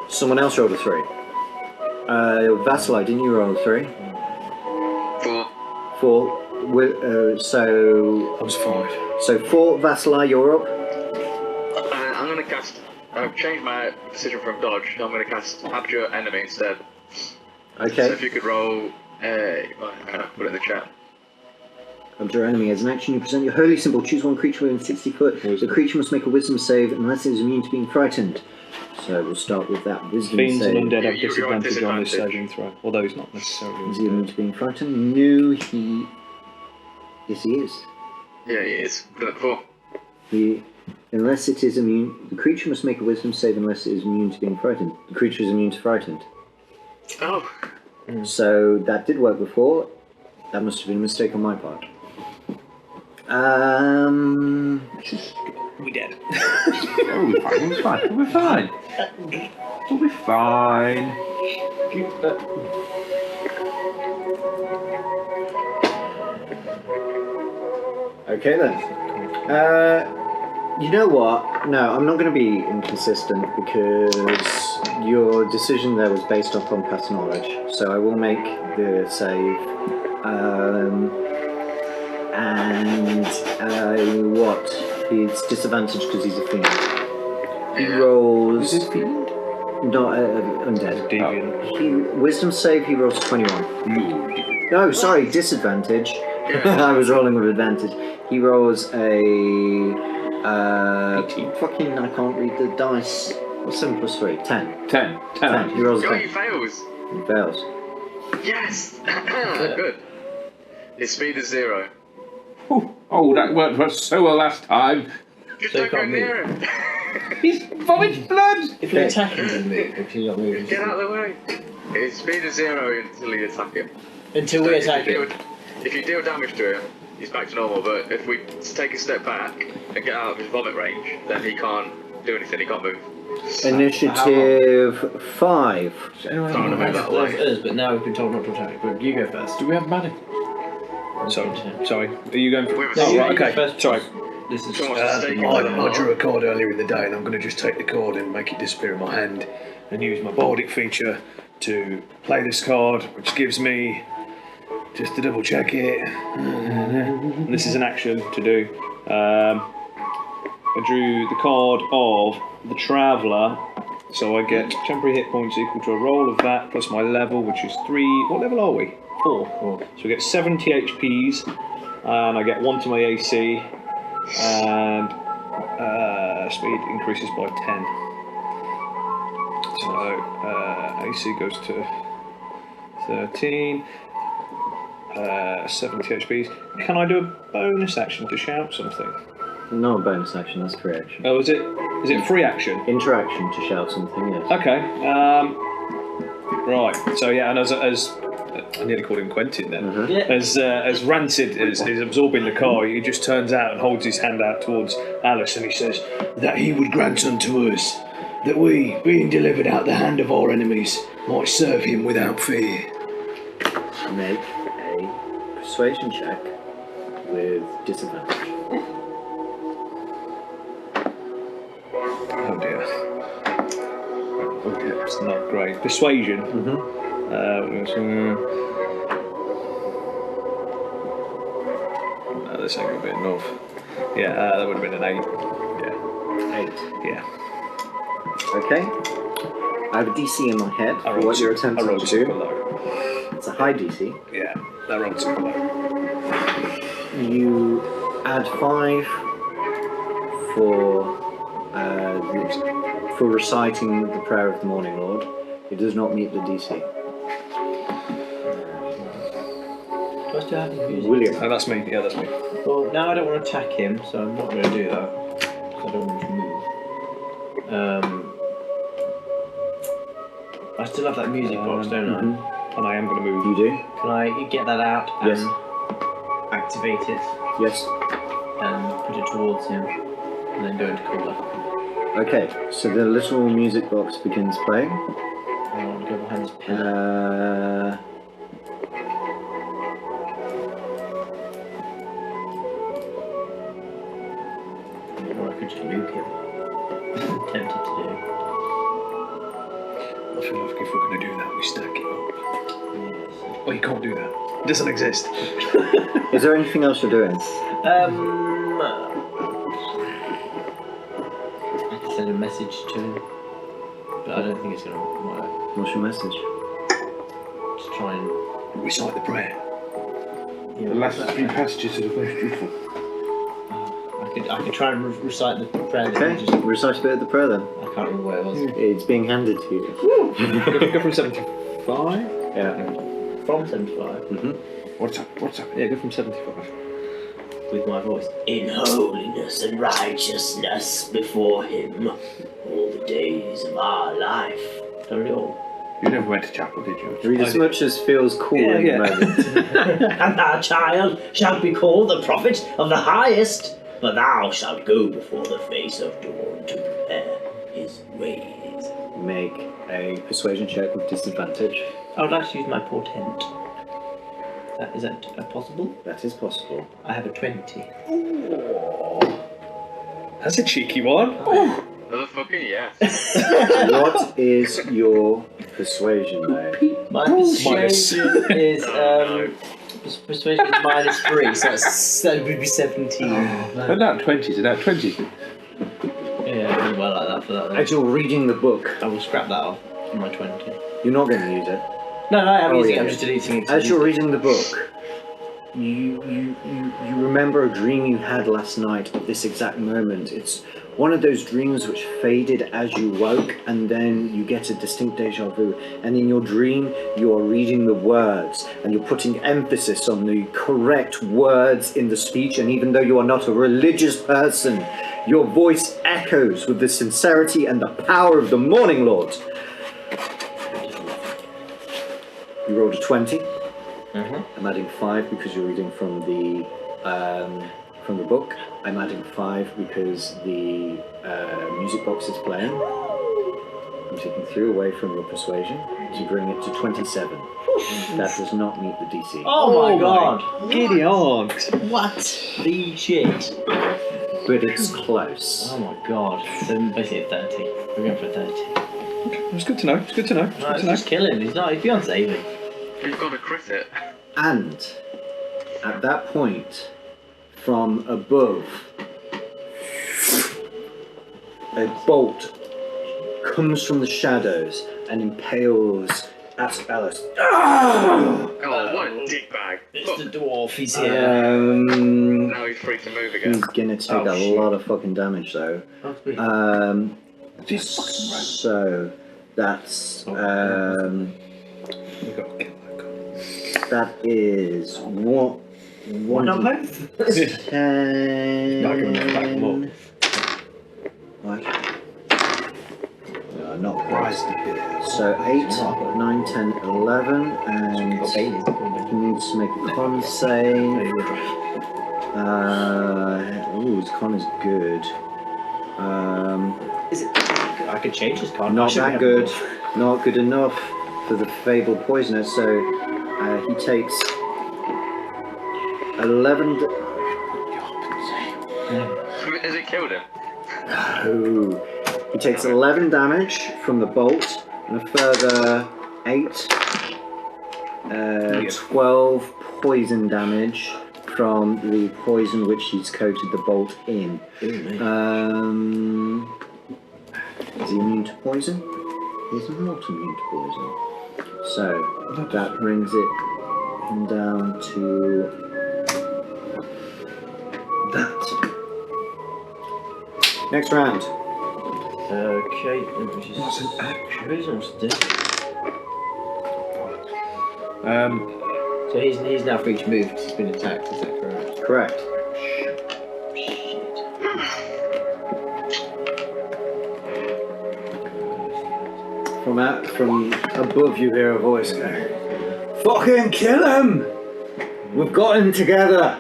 Someone else rolled a 3. Vassalai, didn't you roll a 3? 4. 4. So I was 5. 4. Vassalai, you're up. I'm going to cast. I've changed my decision from dodge. I'm going to cast Abjure Enemy instead. Okay. So if you could roll. Put it in the chat. Abjure enemy. As an action, you present your holy symbol. Choose one creature within 60 foot. The creature must make a wisdom save unless it is immune to being frightened. So we'll start with that wisdom Fiends save. and undead have You're on disadvantage on this disadvantage. saving throw, although he's not necessarily Is he immune undead. to being frightened? No, he. Yes, he is. Yeah, it is. 4. Unless it is immune, the creature must make a wisdom save unless it is immune to being frightened. The creature is immune to frightened. Oh. So that did work before. That must have been a mistake on my part. We dead. We'll be fine. We'll be fine. We'll be fine. We'll be fine. Okay then. You know what? No, I'm not going to be inconsistent because your decision there was based upon past knowledge. So I will make the save. What? He's disadvantaged because he's a fiend. He rolls. Is it fiend? Not undead. Deviant. Wisdom save. He rolls 21. No, sorry, disadvantage. I was rolling with advantage. He rolls a 18. fucking. I can't read the dice. What's 7 plus 3? 10. 10. 10. He rolls a Oh, 10. he fails. He fails. Yes. Good. His speed is 0. Oh, that worked so well last time. Just So don't go can't near him. He's vomit blood. If you're attacking him, if you're not moving, Get out of the way. His speed is 0 until you attack him. until we attack him. If you deal damage to him, he's back to normal. But if we take a step back and get out of his vomit range, then he can't do anything. He can't move. Initiative 5. Anyone Don't know know about about That was us, but now we've been told not to attack. But you go first. Do we have magic? Sorry. Are you going for? We're Oh, right, okay. First. Sorry. This is. Someone wants to stake him. I drew a card earlier in the day, and I'm going to just take the card and make it disappear in my hand, and use my bardic feature to play this card, which gives me, just to double check it. And this is an action to do. I drew the card of the Traveller, so I get temporary hit points equal to a roll of that plus my level, which is 3. What level are we? 4. So I get 70 HPs, and I get 1 to my AC, and speed increases by 10. So AC goes to 13. 70 HPs. Can I do a bonus action to shout something? No bonus action, that's free action. Oh, is it free action? Interaction to shout something, yes. Okay. Right. So yeah, and as I nearly called him Quentin then. As Rancid is absorbing the car, he just turns out and holds his hand out towards Alus, and he says That he would grant unto us, that we, being delivered out the hand of our enemies, might serve him without fear. Make a persuasion check with disadvantage. Oh dear. Okay, it's not great. Persuasion. No, this ain't gonna be enough. Yeah, that would have been an 8. Yeah. 8. Yeah. Okay. I have a DC in my head for what you're attempting to do. Low. It's a high DC. Yeah, that rolled super low. You add 5 for reciting the prayer of the Morning Lord. It does not meet the DC. Do I still have the music? William. Oh, that's me. Yeah, that's me. Well, now I don't want to attack him, so I'm not going to do that. 'Cause I don't want him to move. I still have that music box, don't I? And I am going to move. You do? Can I get that out and Yes. activate it Yes. and put it towards him and then go into cover? Okay, so the little music box begins playing. I want to go behind this pillar. Or I could just nuke him. I'm tempted to do. I feel like if we're going to do that, we stack it up. Oh, you can't do that. It doesn't exist. Is there anything else you're doing? I can send a message to him, but I don't think it's going to work. What's your message? Just try and... Recite the prayer. Yeah, The last 3 passages are the most beautiful. I could try and recite the prayer. Okay, Just, recite a bit of the prayer then. I can't remember where it was. It's being handed to you. Go from 75. Yeah. From 75. What's up? What's up? Yeah, go from 75. With my voice. In holiness and righteousness before him all the days of our life. Don't it all? You never went to chapel, did you? Read as much as feels cool in the moment. And our child shall be called the prophet of the highest, but thou shalt go before the face of dawn to prepare his ways. Make a persuasion check with disadvantage. I would like to use my portent. Is that possible? That is possible. I have a 20. That's a cheeky one. Motherfucking yes. What is your persuasion though? My persuasion is persuasion is -3, so that would be 17. They're not 20s, they're not 20s. Yeah, pretty well like that for that. Then. As you're reading the book, I will scrap that off from my 20. you're not going to use it. No, I am Oh, using it. yeah. I'm just deleting it. As you're reading the book, you remember a dream you had last night at this exact moment. It's one of those dreams which faded as you woke, and then you get a distinct deja vu. And in your dream, you are reading the words, and you're putting emphasis on the correct words in the speech. And even though you are not a religious person, your voice echoes with the sincerity and the power of the Morning Lord. You rolled a 20. I'm adding 5 because you're reading from the book. I'm adding 5 because the music box is playing. I'm taking 3 away from your persuasion to bring it to 27. That does not meet the DC. Oh my god! Giddy on. What the shit? But it's close. Oh my god! So basically 30. We're going for 30. It's good to know. It's good to know. It's No, good it's to know. just kill him. He's beyond saving. You've got to crit it. And at that point, from above, a bolt comes from the shadows and impales at Alus. Oh, what a dickbag. It's the dwarf. He's here. Now he's free to move again. He's gonna take a lot of fucking damage though. So That's We got to kill that guy. that is what. Why not both? 10. Not giving it back more. Like, no, not Rise quite. the beer. So 8, 9, 10, 11, and Got Bailey's. he needs to make a con save. His con is good. Is it? I could change his card. Not that good. Not good enough for the fabled poisoner. So he takes 11. Has it killed him? Oh, he takes 11 damage from the bolt, and a further 8, 12 poison damage from the poison which he's coated the bolt in. Is he immune to poison? He's not immune to poison. So that brings it down to that. Next round. Okay, which is What's an action? reasonable to do. Um, So he's now free to move because he's been attacked. Is that correct? Correct. Shit. From above you hear a voice go, "Fucking kill him! We've got him together!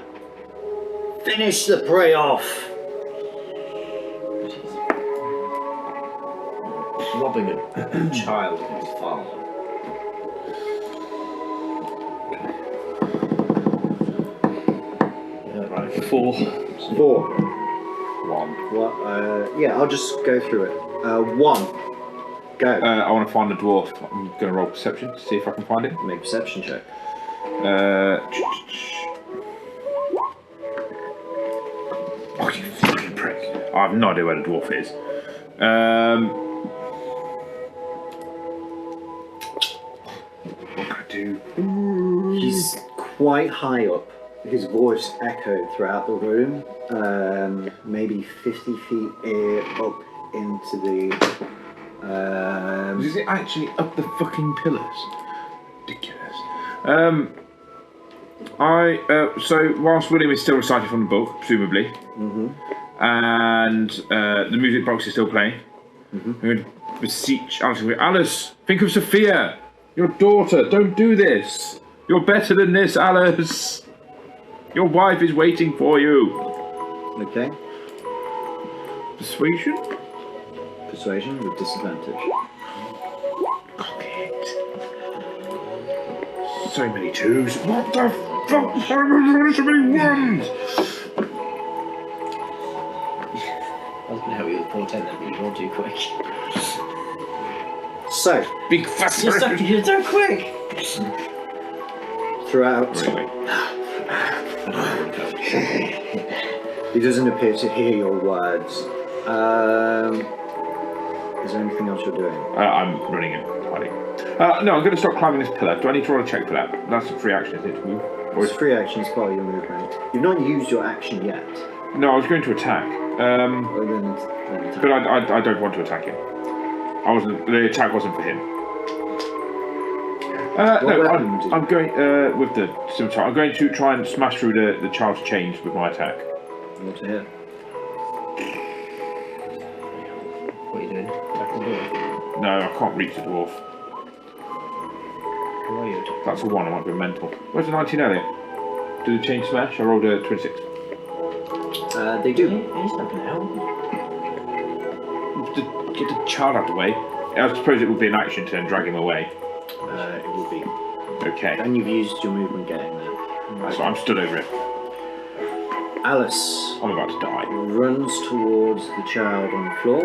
Finish the prey off!" Robbing a child of his father. Yeah, right. 4. 4. 1. What? Yeah, I'll just go through it. 1. Go. I want to find the dwarf. I'm going to roll perception to see if I can find it. Make a perception check. Oh, you fucking prick. I have no idea where the dwarf is. What can I do? He's quite high up. His voice echoed throughout the room, maybe 50 feet up into the. Is it actually up the fucking pillars? Ridiculous. So whilst William is still reciting from the book, presumably, and the music box is still playing, I'm going to beseech Alice, think of Sophia, your daughter. Don't do this. You're better than this, Alice. Your wife is waiting for you. Okay. Persuasion? Persuasion with disadvantage. Cock it. So many twos. What the fuck? So many ones? I was going to help you with 410 then, but you rolled too quick. So, Big fat You're so quick! throughout, Really? he doesn't appear to hear your words. Is there anything else you're doing? I'm running and hiding. No, I'm going to start climbing this pillar. Do I need to roll a check for that? That's a free action, isn't it, to move? Or It's free action as part of your movement. You've not used your action yet. No, I was going to attack. Well, then But I don't want to attack him. The attack wasn't for him. No, weapon do you I'm going with the scimitar. I'm going to try and smash through the child's chains with my attack. Roll to hit. What are you doing? Back on the door. No, I can't reach the dwarf. Who are you attacking? That's a 1. I might be mental. Where's the 19 earlier? Did the chain smash? I rolled a 26. They do. He's not going to help. Get the child out of the way. I suppose it would be an action to then drag him away. It will be. Okay. And you've used your movement getting there. So I'm stood over it. Alice I'm about to die. runs towards the child on the floor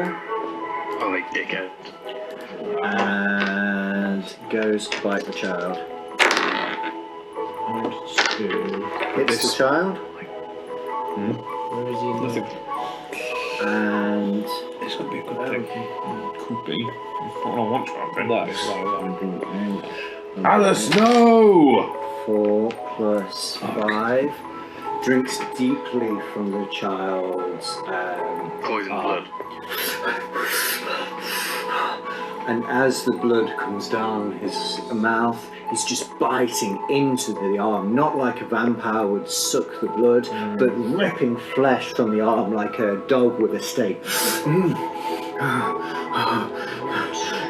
Oh, like dickhead. and goes to bite the child. Hits the child Where is he? Nothing. and This could be a good thing. Could be. It's not what I want to happen. No. Alice, no! 4 plus 5 drinks deeply from the child's Poison blood. And as the blood comes down his mouth, he's just biting into the arm, not like a vampire would suck the blood, but ripping flesh from the arm like a dog with a steak.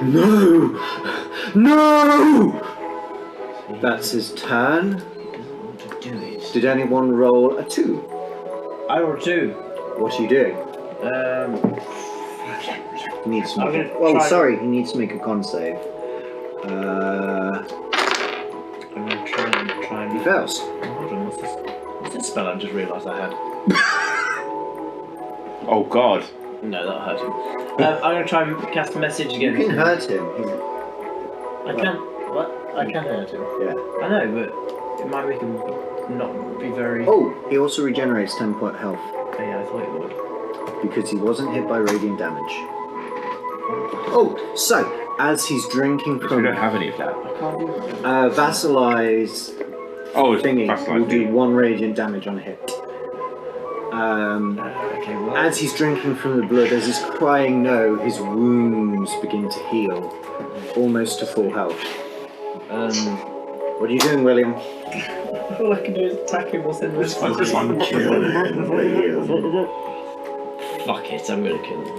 No! No! That's his turn. Did anyone roll a 2? I rolled 2. What are you doing? He needs to make he needs to make a con save. I'm gonna try and He fails. Hold on, what's this spell I just realised I had? Oh God. No, that hurt him. I'm gonna try and cast a message You again. can hurt him. I can. What? I can hurt him. Yeah. I know, but it might make him not be very. Oh, he also regenerates 10-point health Oh, yeah, I thought it would. because he wasn't hit by radiant damage. Oh, so as he's drinking We from don't have any of that. I can't do it. Vassalize Oh, it's thingy Vassalize will do thingy. 1 radiant damage on a hit. Okay, well. As he's drinking from the blood, as he's crying no, his wounds begin to heal, almost to full health. What are you doing, William? All I can do is attack him or send him. Kill him, William. Fuck it, I'm gonna kill him.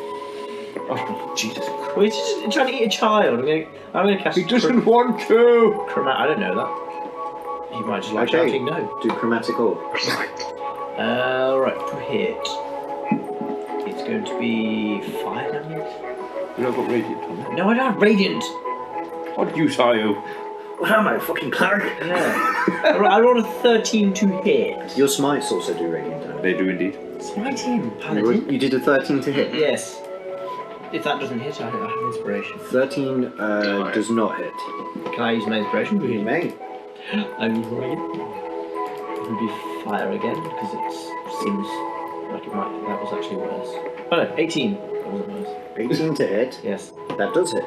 Oh, Jesus. Well, he's just trying to eat a child. I'm gonna cast. He doesn't want to. I don't know that. He might just like Okay. shouting no. Do chromatic orb. Right, to hit. It's going to be 5 damage. You don't got radiant on that. No, I don't have radiant. What did you say? What am I, a fucking cleric? Yeah. I rolled a 13 to hit. Your smites also do radiant damage. They do indeed. Smite him, paladin. You did a 13 to hit. Yes. If that doesn't hit, I have inspiration. 13 does not hit. Can I use my inspiration? You may. I'm rolling it. It would be fire again because it seems like it might. That was actually worse. Oh no, 18. That wasn't worse. 18 to hit. Yes. That does hit.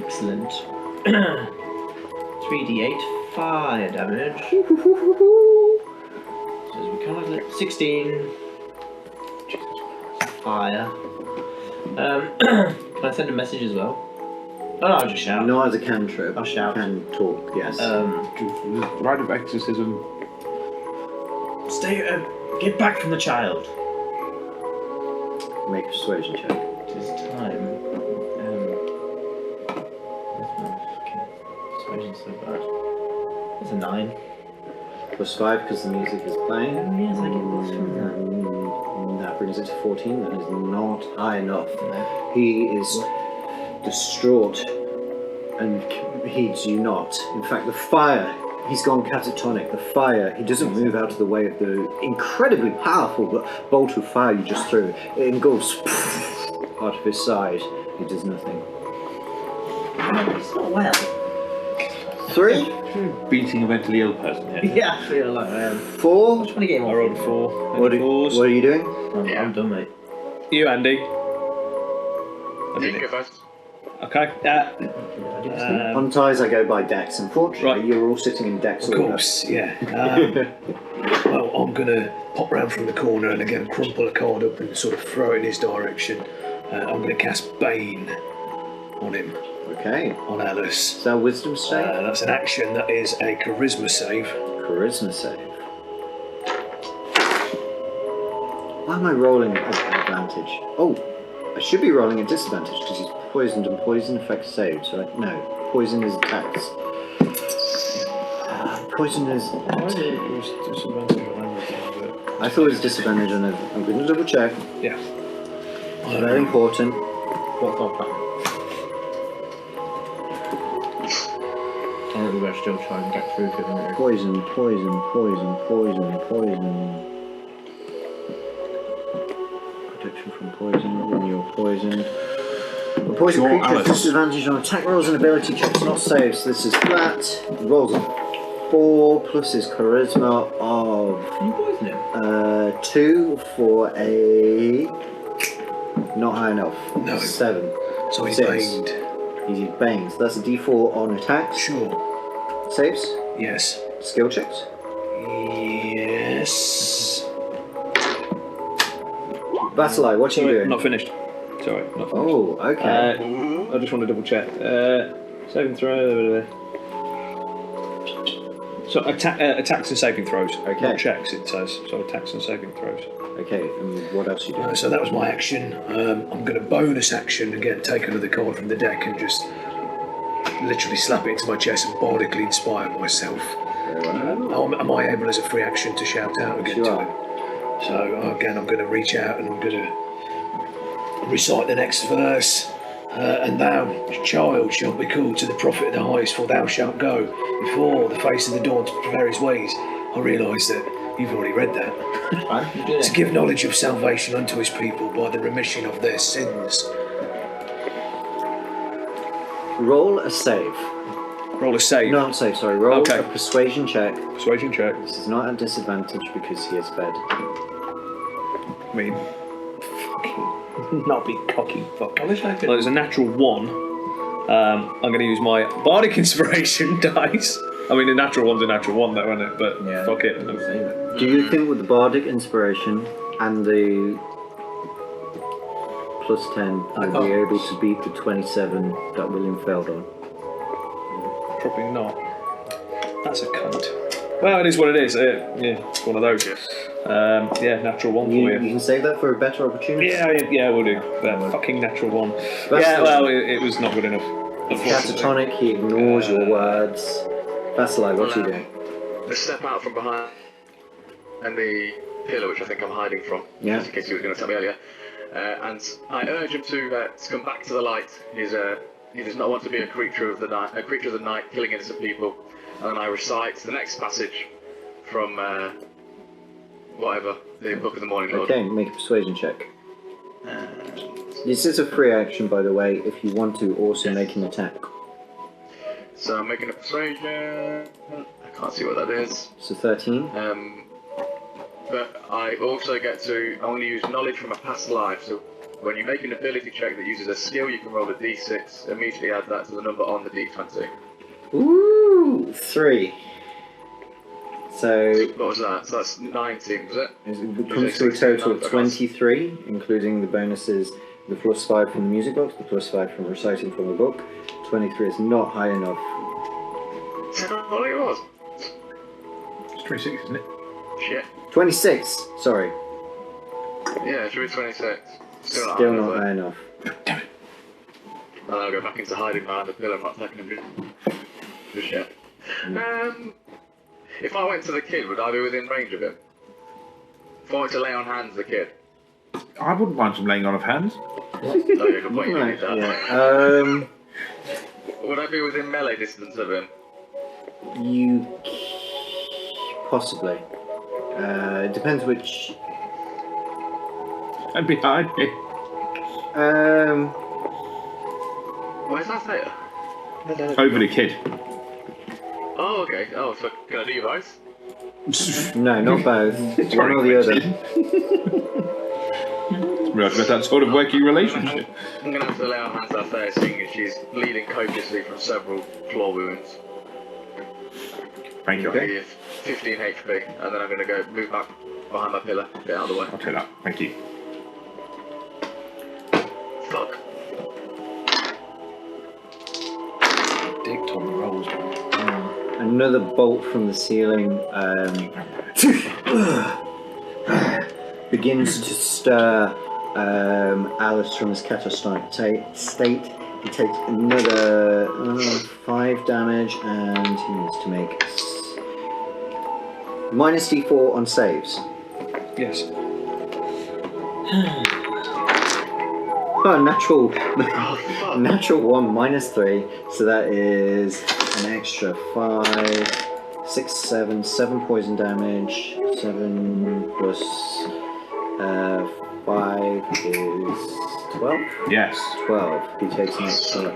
Excellent. 3d8 fire damage. So as we covered it, 16 fire. Can I send a message as well? Oh no, I'll just shout. Not as a cantrip. I'll shout. Can talk, yes. Rite of exorcism. Stay. Get back from the child. Make a persuasion check. It is time. Where's my fucking persuasion's so bad. It's a 9. Plus 5 because the music is playing. Yes, I get plus from that. That brings it to 14. That is not high enough. No. He is distraught and heeds you not. In fact, the fire, he's gone catatonic. The fire, he doesn't move out of the way of the incredibly powerful bolt of fire you just threw. It engulfs out of his side. He does nothing. It's not well. 3, Beating a mentally ill person here. Yeah, I feel like I am. 4. I'm trying to get him I off. rolled a 4. What Any fours? are you doing? I'm done, mate. You, Andy. You can go first. Okay. On ties, I go by decks. Unfortunately, Right. you're all sitting in decks. Of course, yeah. Well, I'm gonna pop round from the corner and again crumple a card up and sort of throw it in his direction. I'm gonna cast Bane on him, Okay. on Alus. Is that a wisdom save? That's an action that is a charisma save. Charisma save. Why am I rolling at advantage? Oh, I should be rolling at disadvantage because he's poisoned and poison affects saves, right? No, poison is attacks. Poison is. I thought it was disadvantage on it. I'm going to double check. Yeah. Very important. What's off that? I think we better still try and get through to him. Poison, poison, poison, poison, poison. Protection from poison when you're poisoned. The poison Your creature has Alice. disadvantage on attack rolls and ability checks, not saves. So this is flat. He rolls a 4 plus his charisma of Can you poison him? 2 for a not high enough. No. 7. So he's 6. baned. He's banged. So that's a D4 on attacks. Sure. Saves. Yes. Skill checks. Yes. Vassalai, what are you Sorry, doing? not finished. Sorry, not finished. Oh, okay. I just want to double check. Saving throw. So attacks and saving throws. Okay. Not checks, it says. So attacks and saving throws. Okay, and what else you do? So that was my action. I'm going to bonus action and take another card from the deck and just literally slap it into my chest and bardically inspire myself. Am I able as a free action to shout out again to him? So again, I'm going to reach out and I'm going to recite the next verse. And thou, child, shalt be called to the prophet of the highest, for thou shalt go before the face of the dawn to prepare his ways. I realise that you've already read that. To give knowledge of salvation unto his people by the remission of their sins. Roll a save. Roll a save. No, not save, sorry. Roll Okay. a persuasion check. Persuasion check. This is not at disadvantage because he is fed. I mean, not be cocky fuck. Well, there's a natural 1. I'm going to use my bardic inspiration dice. I mean, a natural 1's a natural 1 though, isn't it? But fuck it. Do you think with the bardic inspiration and the plus 10 you'll be able to beat the 27 that William failed on? Probably not. That's a cunt. Well, it is what it is. Yeah, it's one of those. Yeah, natural 1 for You you. can save that for a better opportunity. Yeah, we'll do. Fucking natural 1. That's Yeah, the- well, it was not good enough. Unfortunately. Catatonic, he ignores your words. Vasilai, what are you doing? I step out from behind and the pillar, which I think I'm hiding from, Yeah. just in case you were going to tell me earlier. And I urge him to come back to the light. He does not want to be a creature of the night, killing innocent people. And then I recite the next passage from whatever, the Book of the Morning Lord. Okay, make a persuasion check. This is a free action, by the way, if you want to also make an attack. So I'm making a persuasion. I can't see what that is. So 13. But I also get to only use knowledge from a past life. So when you make an ability check that uses a skill, you can roll a d6. Immediately add that to the number on the d20. Ooh, 3. So What was that? So that's 19, was it? it comes to a total of 23, including the bonuses, the plus 5 from the music box, the plus 5 from reciting from the book. 23 is not high enough. Is that what it was? It's 26, isn't it? Shit. 26, sorry. Yeah, should be 26. Still high not enough, high enough. And then I'll go back into hiding behind the pillar. I'm not taking him just yet. If I went to the kid, would I be within range of him? If I went to lay on hands the kid. I wouldn't mind some laying on of hands. Oh, yeah, good point. You need that. Yeah. Would I be within melee distance of him? You possibly. It depends which. And behind me. Where's that later? Over the kid. Oh, okay. Oh, so can I do both? No, not both. One or the other. Realise we've had that sort of working relationship. I'm going to have to lay on hands that there, seeing as she's bleeding copiously from several claw wounds. Thank you. Okay. 15 HP, and then I'm going to go move back behind my pillar, get out of the way. I'll take that. Thank you. Fuck. Dick Tom rolls. Another bolt from the ceiling begins to stir Alus from his catatonic state. He takes another 5 damage, and he needs to make minus d4 on saves. Yes. Oh, natural 1 minus 3, so that is an extra 5, 6, 7 poison damage. 7 plus 5 is 12. Yes. 12. He takes an extra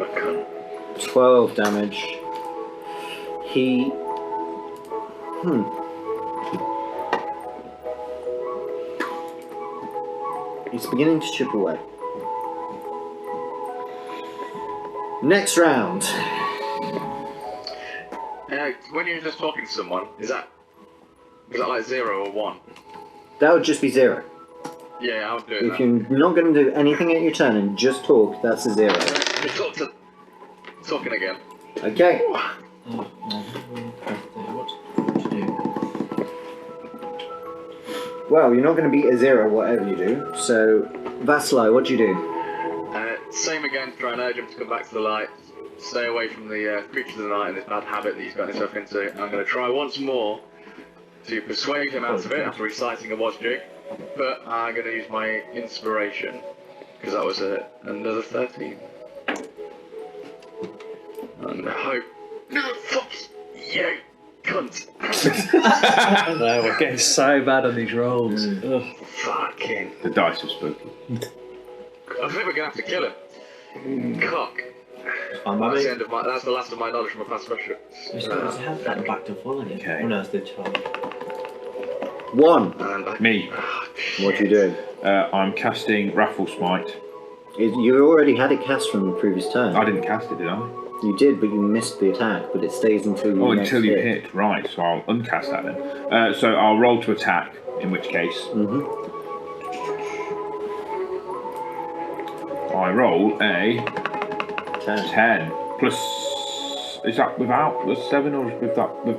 12 damage. He. He's beginning to chip away. Next round. When you're just talking to someone, is that like 0 or 1? That would just be 0. Yeah, I'm doing If that. you're not going to do anything at your turn and just talk, that's a 0. Talking again. Okay. Oh, no. What to do? Well, you're not going to beat a 0 whatever you do. So, Vasilai, what do you do? Same again, try and urge him to come back to the light. Stay away from the creatures of the night and this bad habit that he's got himself into. I'm going to try once more to persuade him out of it after reciting a watch jig, but I'm going to use my inspiration, because that was another 13. And I hope... No, flops! You cunt! No, we're getting so bad on these rolls. Ugh. Fucking... The dice have spoken. I think we're going to have to kill him. Cock. That's the last of my knowledge from a past special. You're supposed to have that back to full, aren't you? Okay. Oh no, it's the child. 1. Me. What do you do? I'm casting Raffle Smite. You already had it cast from the previous turn. I didn't cast it, did I? You did, but you missed the attack, but it stays until you Until you hit. Right, so I'll uncast that then. So I'll roll to attack, in which case... I roll a 10 plus. Is that without the 7 or with the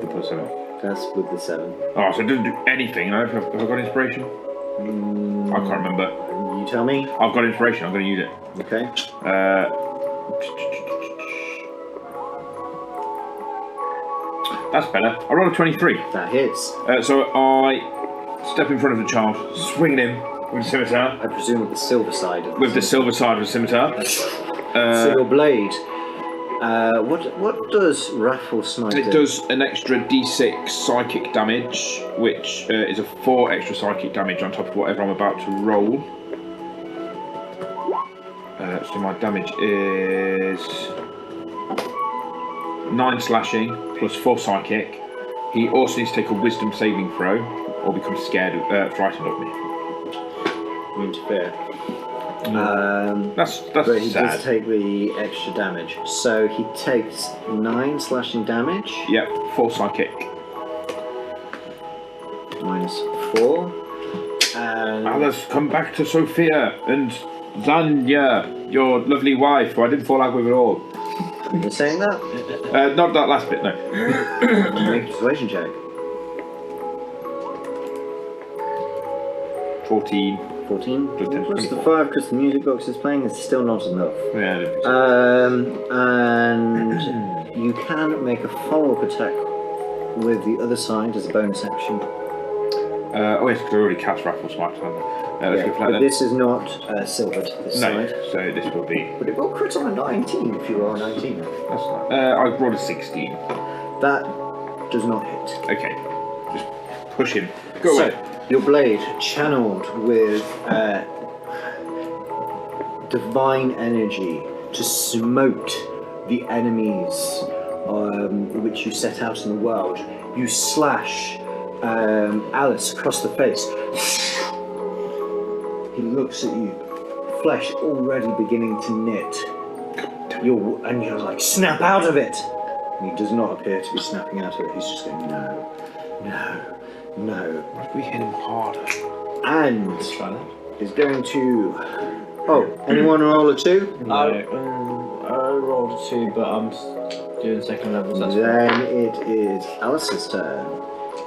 plus 7? That's with the 7. Oh, so it doesn't do anything. Have I got inspiration? I can't remember. You tell me. I've got inspiration. I'm going to use it. Okay. That's better. I roll a 23. That hits. So I step in front of the child, swing him with the scimitar. I presume with the silver side. With the silver side of the scimitar. Silver blade. What does Raffle Smite do? It does an extra d6 psychic damage, which is a 4 extra psychic damage on top of whatever I'm about to roll. So my damage is 9 slashing plus 4 psychic. He also needs to take a wisdom saving throw or become frightened of me. You interfere. That's But he sad. does take the extra damage. So he takes 9 slashing damage. Yep, 4 psychic. Minus 4. And Alice, come back to Sophia and Zanya, your lovely wife, who I didn't fall out with at all. you're saying that? Not that last bit, no. Make a persuasion check. 14. 14. Plus 10, Plus the 24. 5 because the music box is playing. It's still not enough. Yeah, I didn't think so. And you can make a follow-up attack with the other side as a bonus action. Oh yes, because I already cast Raffle Smite, so let's go for that But then. this is not silvered, this No, side. so this will be... But it will crit on a 19 if you roll a 19. That's not... I rolled a 16. That does not hit. Okay, just push him. Go So, away. your blade channeled with divine energy to smote the enemies which you set out in the world. You slash Alice across the face. He looks at you, flesh already beginning to knit. And you're like, snap out of it! And he does not appear to be snapping out of it. He's just going, no, no, no. We hit him harder. And is going to... Oh, anyone roll a 2? I rolled a 2, but I'm doing second level. So that's Then it is Alice's turn.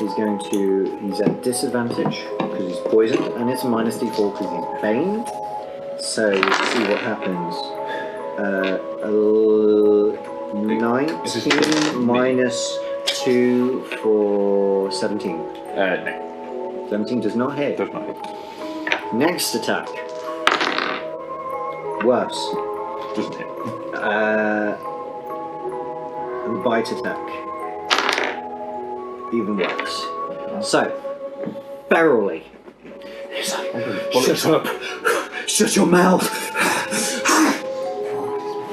He's at disadvantage because he's poisoned, and it's a minus d4 because he's baned. So let's see what happens. 19 minus 2 for 17. No, 17 does not hit. does not hit. Next attack. Worse. Doesn't hit. Bite attack. Even worse. So, ferally. He's like, shut up! Shut your mouth!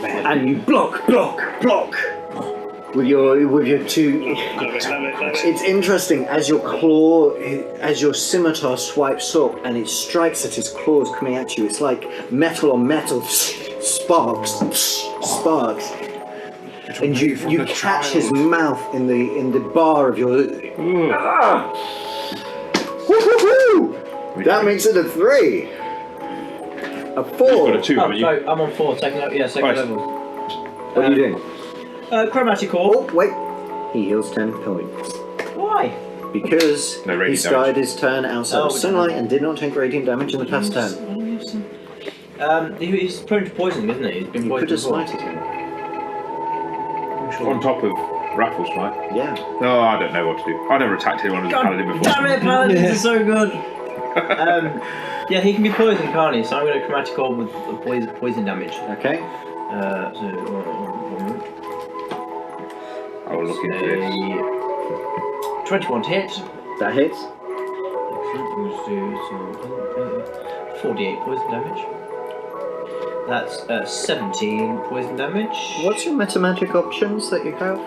And you block with your 2. It's interesting as your scimitar swipes up and it strikes at his claws coming at you. It's like metal on metal, sparks, and you catch his mouth in the bar of your. Woo-hoo-hoo! That makes it a 3. A 4. You've got a 2, Oh, haven't you? so I'm on 4, second Right. level. What are you doing? Chromatic orb. Oh, wait. He heals 10 points. Why? Because No he radiant started his turn outside Oh, of sunlight and did not take radiant damage in the past turn. He's prone to poisoning, isn't he? He's been You could poisoned have before. smited him. On top of Raffles, right? Yeah. Oh, I don't know what to do. I never attacked anyone as a paladin before. Damn it, paladins are so good! Yeah, he can be poisoned, can't he? So I'm going to chromatic orb with poison damage. Okay. So, I will look into this. 21 to hit. That hits. Excellent. I'm going to do some 48 poison damage. That's 17 poison damage. What's your metamagic options that you have?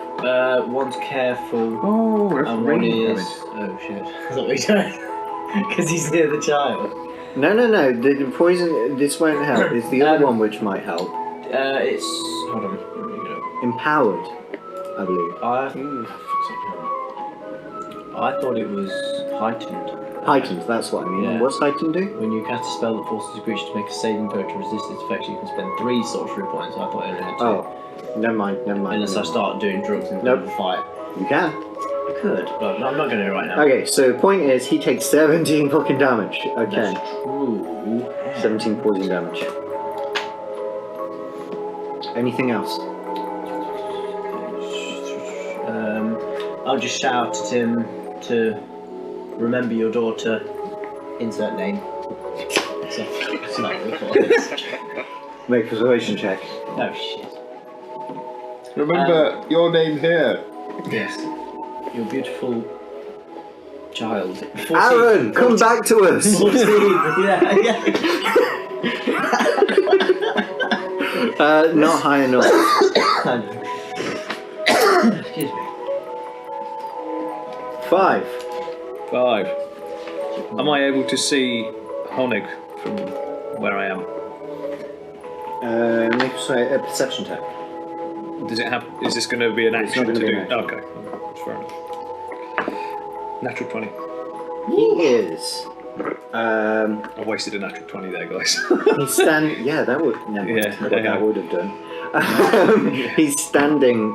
One's careful. Oh, that's And one radiant is. damage. Oh shit. That's what we're doing. Because he's near the child. No. The poison. This won't help. It's the other one which might help. It's. Hold on. Let me get it. Empowered, I believe. I thought it was heightened. Heightened. That's what I mean. Yeah. What's heightened do? When you cast a spell that forces a creature to make a saving throw to resist its effects, you can spend 3 sorcery points. I thought I only had 2. Oh, never mind. Unless I start doing drugs in the Nope. middle of the fight. You can. I could, but I'm not going to right now. Okay, so the point is he takes 17 fucking damage. Okay. That's true. 17 poison damage. Anything else? I'll just shout at him to remember your daughter. Insert name. It's not recorded. Make a persuasion check. Oh shit. Remember your name here. Yes. Your beautiful child. 14, Aaron, come 14, back to us! 14. Yeah. Not high enough. Excuse me. 5. 5. Am I able to see Honig from where I am? Make a perception check. Does it have? Is this going to be an It's action not to gonna do? be an action. Okay, that's fair enough. Natural 20. He is. I wasted a natural 20 there, guys. He's standing. Yeah, that would. Never mind. Yeah, What yeah. that would have done. He's standing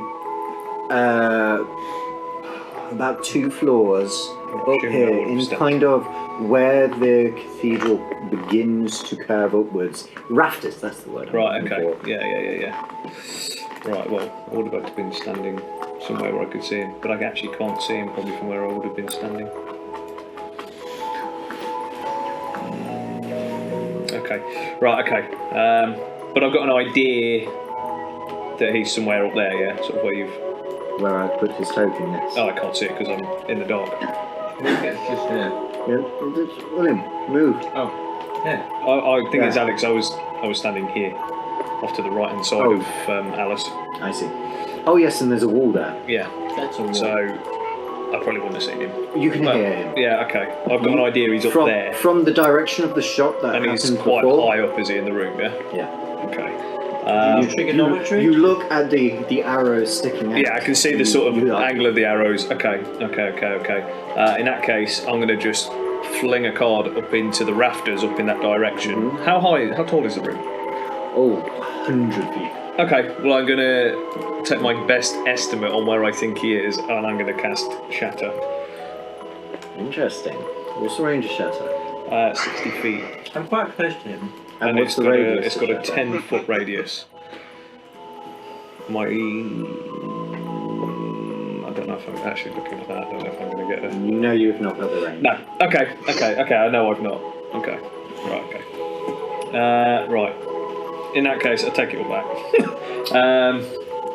about 2 floors up Assuming I here, would have in stepped. kind of where the cathedral begins to curve upwards. Rafters. That's the word. I'm Right. looking Okay. for. Yeah. Right. Well, I would have had to been standing somewhere where I could see him, but I actually can't see him probably from where I would have been standing. Okay. Right. Okay. But I've got an idea that he's somewhere up there. Yeah. Sort of where you've. Where I put his token. Yes. Oh, I can't see it because I'm in the dark. It's just there. Yeah. William, move. Oh. Yeah. I think it's Yeah. Alex. I was standing here, off to the right hand side Oh. of Alice. I see. Oh yes, and there's a wall there. Yeah. That's all. So I probably wouldn't have seen him. You can But, hear him. yeah. Okay. I've got an idea. He's up From, there, from the direction of the shot that and he's happened quite before. high up, is he, in the room? Yeah. Yeah. Okay. Trigonometry? You look at the arrows sticking out. Yeah, I can see the sort of You like- angle of the arrows. Okay. In that case, I'm going to just fling a card up into the rafters, up in that direction. How tall is the room? Oh, 100 feet. Okay, well, I'm going to take my best estimate on where I think he is, and I'm going to cast Shatter. Interesting. What's the range of shatter? 60 feet. I'm quite close to him. And It's what's the radius? it's of got a shatter? 10-foot radius. I don't know if I'm actually looking at that. I don't know if I'm going to get a... You know you've not got the range. No. Okay. I know I've not. Okay. Right. Okay. Right. In that case, I take it all back.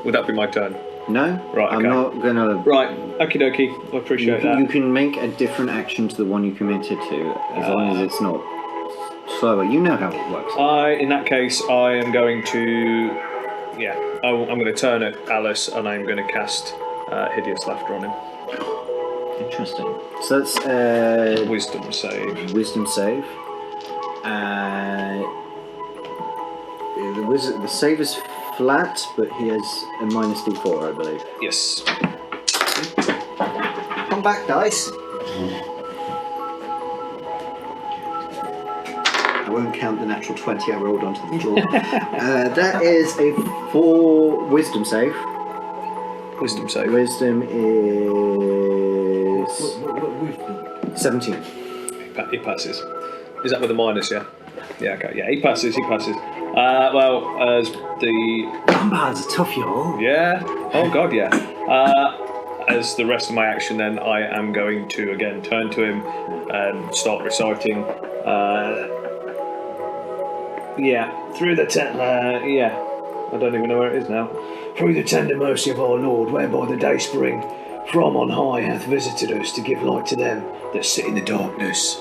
Would that be my turn? No? Right, I'm okay. not gonna... Right. Okie dokie. I appreciate that. You can make a different action to the one you committed to, as long as it's not slower. You know how it works. In that case, I am going to... Yeah. I'm going to turn at Alice, and I'm going to cast Hideous Laughter on him. Interesting. So that's Wisdom save. wisdom save. The save is flat, but he has a minus d4, I believe. Yes. Come back, dice. won't count the natural 20 I rolled onto the floor. That is a 4 wisdom save. Wisdom save. Wisdom is 17. He passes. Is that with a minus? Yeah. Yeah. Okay. Yeah. He passes. Well, as the Vampires are tough, y'all. yeah. Oh God. Yeah. As the rest of my action, then I am going to again turn to him and start reciting. Through the I don't even know where it is now. Through the tender mercy of our Lord, whereby the day spring from on high hath visited us to give light to them that sit in the darkness.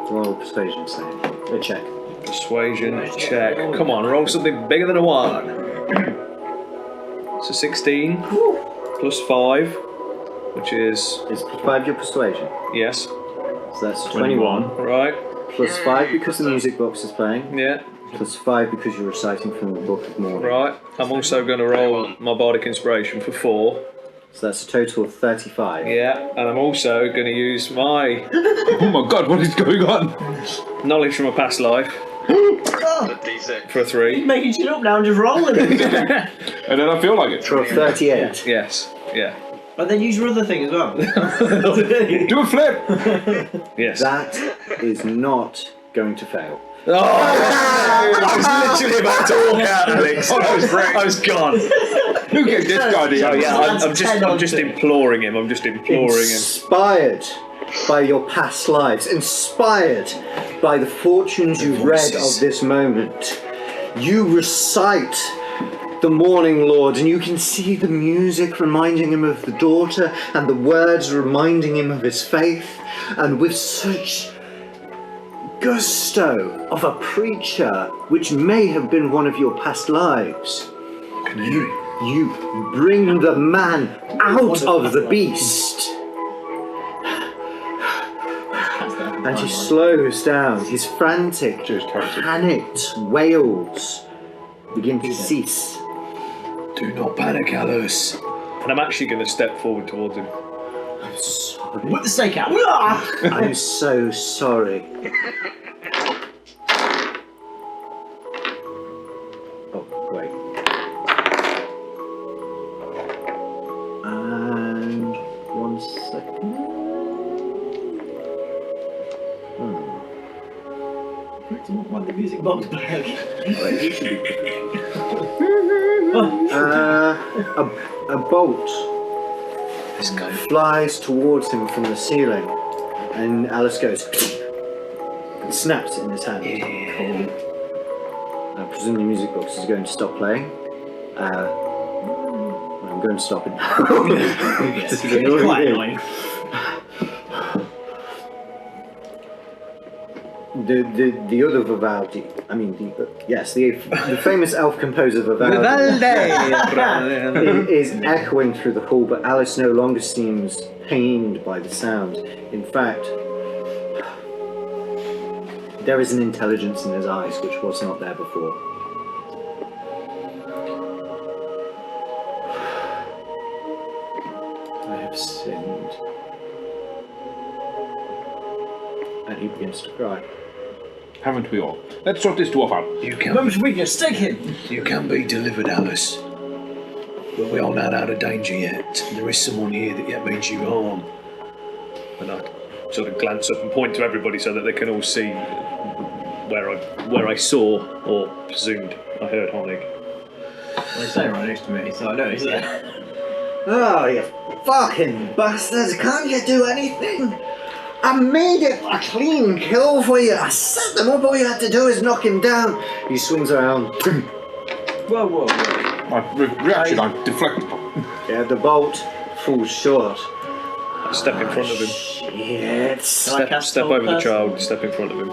Roll persuasion save. A check. Persuasion check. Come on, roll something bigger than a 1. So 16 plus 5, which is Is plus 5 your persuasion? yes, So that's 21. right? Plus 5 because the music box is playing. Yeah, Plus 5 because you're reciting from the Book of Morning. right. I'm also going to roll my bardic inspiration for 4. So that's a total of 35. Yeah, and I'm also going to use my Oh my god, what is going on? knowledge from a past life A D6. for a 3. Making shit up now and just rolling it. And then I feel like it. For a 38. Yes, yeah, But then use your other thing as well. Do a flip! yes. That is not going to fail. Oh, I was literally about to walk out, Alex. I was gone. Who gets this guy to So yeah, I'm That's just 10 imploring him. I'm just imploring him. Inspired by your past lives, inspired by the fortunes you've read of this moment, you recite the Morning Lord, and you can see the music reminding him of the daughter and the words reminding him of his faith, and with such gusto of a preacher which may have been one of your past lives, you bring the man out of the beast. And he slows down. His frantic, panicked wails begin to cease. Do not panic, Alus. And I'm actually going to step forward towards him. I'm sorry. Whip the stake out. I'm so sorry. Oh, wait. And 1 second. Want the music box back. Wait, you should be. A bolt flies towards him from the ceiling, and Alice goes and snaps it in his hand. I presume the music box is going to stop playing. I'm going to stop it now. Yes, This is it's annoying. quite annoying. The other Vivaldi, I mean, the famous elf composer Vivaldi is echoing through the hall, but Alice no longer seems pained by the sound. In fact, there is an intelligence in his eyes which was not there before. I have sinned. And he begins to cry. Haven't we all? Let's sort this dwarf out. Moment's weakness, stick him! You can be delivered, Alice. But we are not out of danger yet. There is someone here that yet means you harm. And I sort of glance up and point to everybody so that they can all see where I saw or presumed I heard Honig. Well, they say right next to me, so I know he's there. Oh, you fucking bastards! Can't you do anything? I made it a clean kill for you. I set them up. All you had to do is knock him down. He swings around. Whoa. My reaction, I deflect. Yeah, the bolt falls short. Step in front of him. Shit. Step over the child. Step in front of him.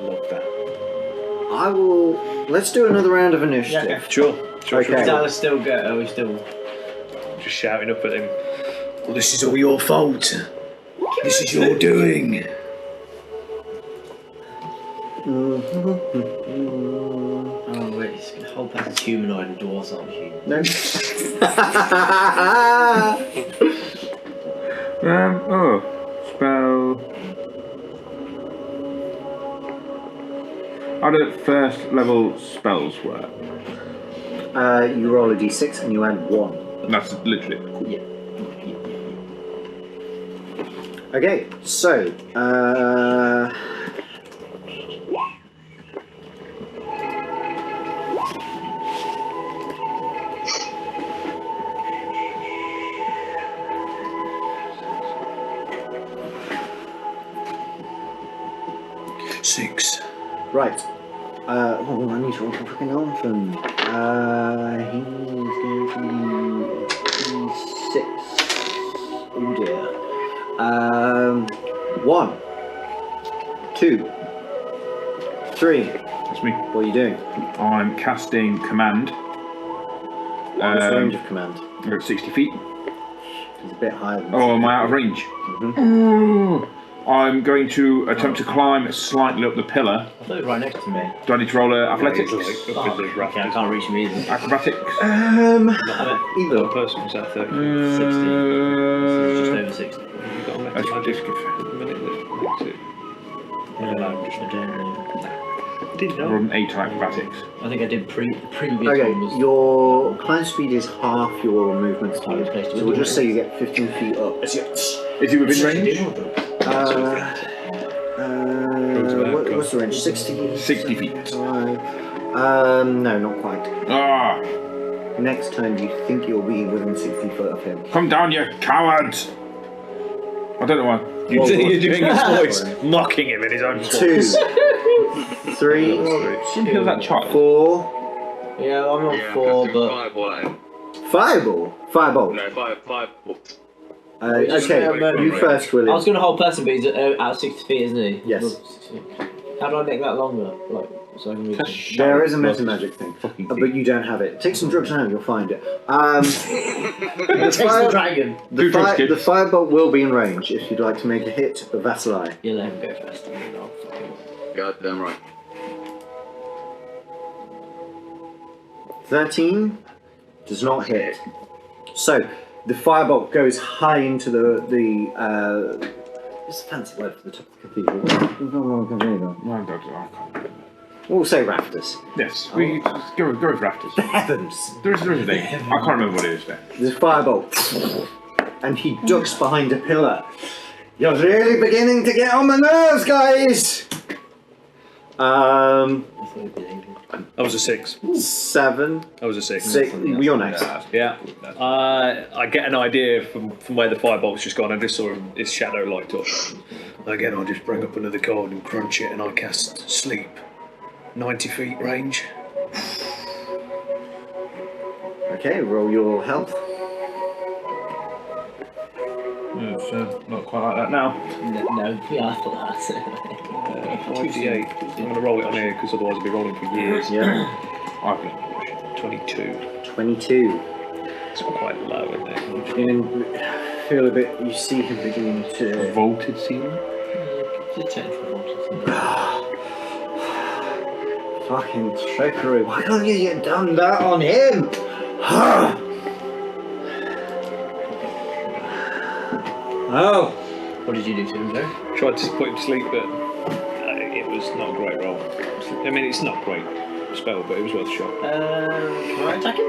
Love that. I will. Let's do another round of initiative. Yeah. Sure. Okay. Is Alice still go? Are we still? Just shouting up at him. Well, this is all your fault. This is your doing. Oh wait, it's the whole pack is humanoid and dwarves aren't human. No. Spell. How do first level spells work? You roll a d6 and you add 1. That's literally cool. Yeah. Okay, so, Six. right. I need to roll for fucking Elephant. He's going to be 6. Oh dear. 1, 2, 3. That's me. What are you doing? I'm casting command. What's the range of command? We're at 60 feet. It's a bit higher than Oh, am I out of range? Mm-hmm. I'm going to attempt to climb slightly up the pillar. I thought it was right next to me. Do I need to roll athletics? Like, up in the Okay, I rafters. can't reach him either. Acrobatics? Either. One person was at 30. 60. This is just over 60. You've got a method That's magic ridiculous. at the minute that makes it. I don't know. Did you I rolled an 8 on acrobatics. I think I did previous Okay, one was your climb speed is half your movement speed. Time space. So we'll just say you get 15 feet up. Is he within range? What's the range? 60? 60 feet. 65? No, not quite. Ah! Next turn, you think you'll be within 60 foot of him. Come down, you cowards! I don't know why. You're doing his voice, mocking him in his own voice. 2, 3, Shouldn't heal that child. 4. Yeah, I'm on Yeah, 4, casting but Fireball at him. Fireball? Fireball. No, fireball. Okay, you first, I William. was going to hold person, but he's out 60 feet, isn't he? Yes. Above 60 feet. How do I make that longer? Like, so I can reach him? There is a meta magic thing, but you don't have it. Take some drugs now, you'll find it. Takes the dragon. Kid. The firebolt will be in range if you'd like to make a hit of Vasili. You let him go first. And then I'll fucking... Goddamn right. 13 does not hit. So the firebolt goes high into the it's a fancy word for the top of the cathedral. My God, I can't. We'll say rafters. Yes, we just go with rafters. The heavens. There is a thing. I can't remember what it is there. The firebolt, and he ducks behind a pillar. You're really beginning to get on my nerves, guys. I was a 6. 7, I was a 6. 6. You're next. Yeah. I get an idea from where the firebolt's just gone. I just saw his shadow light up. Again, I'll just bring up another card and crunch it, and I cast sleep. 90 feet range. Okay, roll your health. It's not quite like that now. No, yeah, I thought that. 5d8. I'm going to roll it on here because otherwise I'll be rolling for years. Yeah. I've been 22. 22. It's quite low, isn't it? And feel a bit. You see him beginning to. vaulted ceiling. Fucking trickery. Why can't you get done that on him? Oh. What did you do to him, Joe? Tried to put him to sleep, but it was not a great roll. I mean, it's not a great spell, but it was worth a shot. Can I attack him?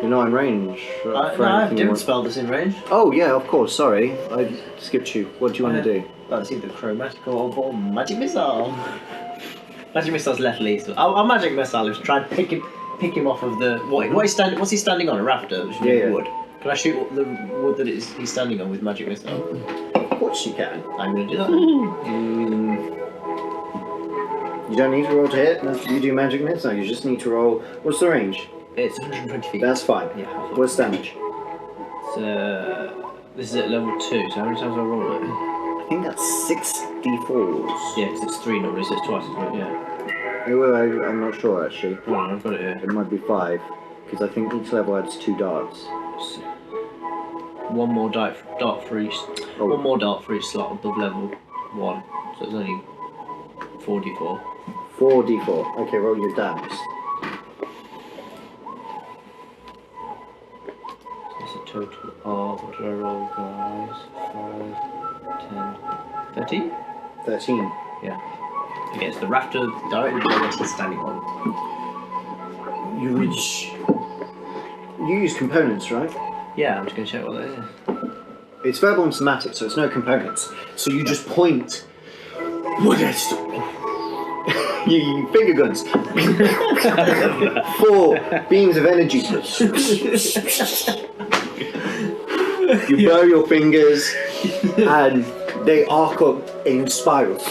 You're not in range. No, I have different spell that's in range. Oh yeah, of course. Sorry, I skipped you. What do you want to do? Well, it's either chromatic or magic missile. Magic missile's left least. I'll magic missile him to try and pick him off of the what's he standing on? A rafter? Which Yeah. wood. Can I shoot the wood that he's standing on with magic missile? Of course you can. I'm gonna do that. You don't need to roll to hit. You do magic missile. You just need to roll. What's the range? It's 120 feet. That's fine. Yeah. What's damage? This is at level 2. So how many times do I roll it? I think that's 6d4s. Yeah, because it's 3 normally, so it's twice as well. Yeah. Well, I'm not sure actually. Oh, I've got it here. It might be 5 because I think each level adds 2 darts. One more dart for each. Oh. One more dart for each slot above level 1. So it's only 4d4. 4d4. Okay, roll your damage. It's a total of, what did I roll, guys? 5, 10, 13? 13. Yeah. against the rafter directly below what he's standing on. You use components, right? Yeah, I'm just going to check what that is. It's verbal and somatic, so it's no components. So you just point. What is you finger guns. 4 beams of energy. You blow your fingers, and they arc up in spirals.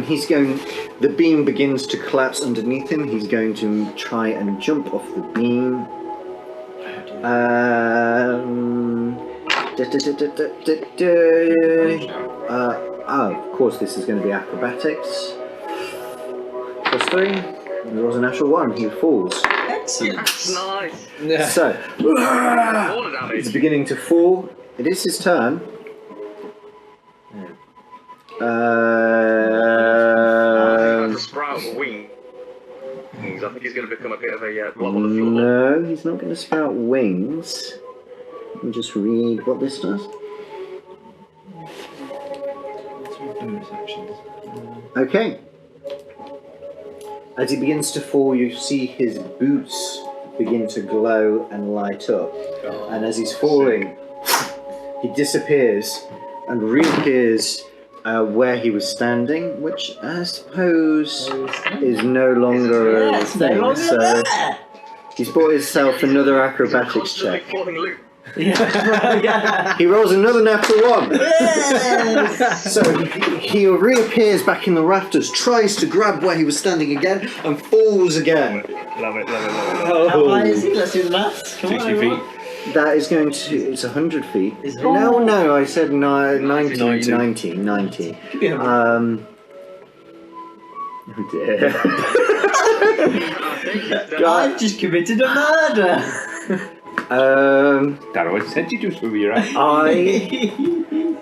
He's going. The beam begins to collapse underneath him. He's going to try and jump off the beam. Of course, this is going to be acrobatics. +3. And there was a natural 1. He falls. Excellent. That's nice. Yeah. So, All the damage. he's beginning to fall. It is his turn. I think that's a sprout wing. I think he's going to become a bit of a blob on the floor. No, he's not going to sprout wings. Let me just read what this does. Okay. As he begins to fall, you see his boots begin to glow and light up. And as he's falling, he disappears and reappears where he was standing, which I suppose is no longer a thing. So he's bought himself another acrobatics check. Yeah. He rolls another natural 1. So he reappears back in the rafters, tries to grab where he was standing again, and falls again. Love it. How high is he? Let's do the maths. Come 60 on, feet. That is going to... It's 100 feet. Is it? No, I said 90. 90. 90. Yeah. Oh dear. I've just committed a murder. Darrow, I said you do swim with your eyes. I...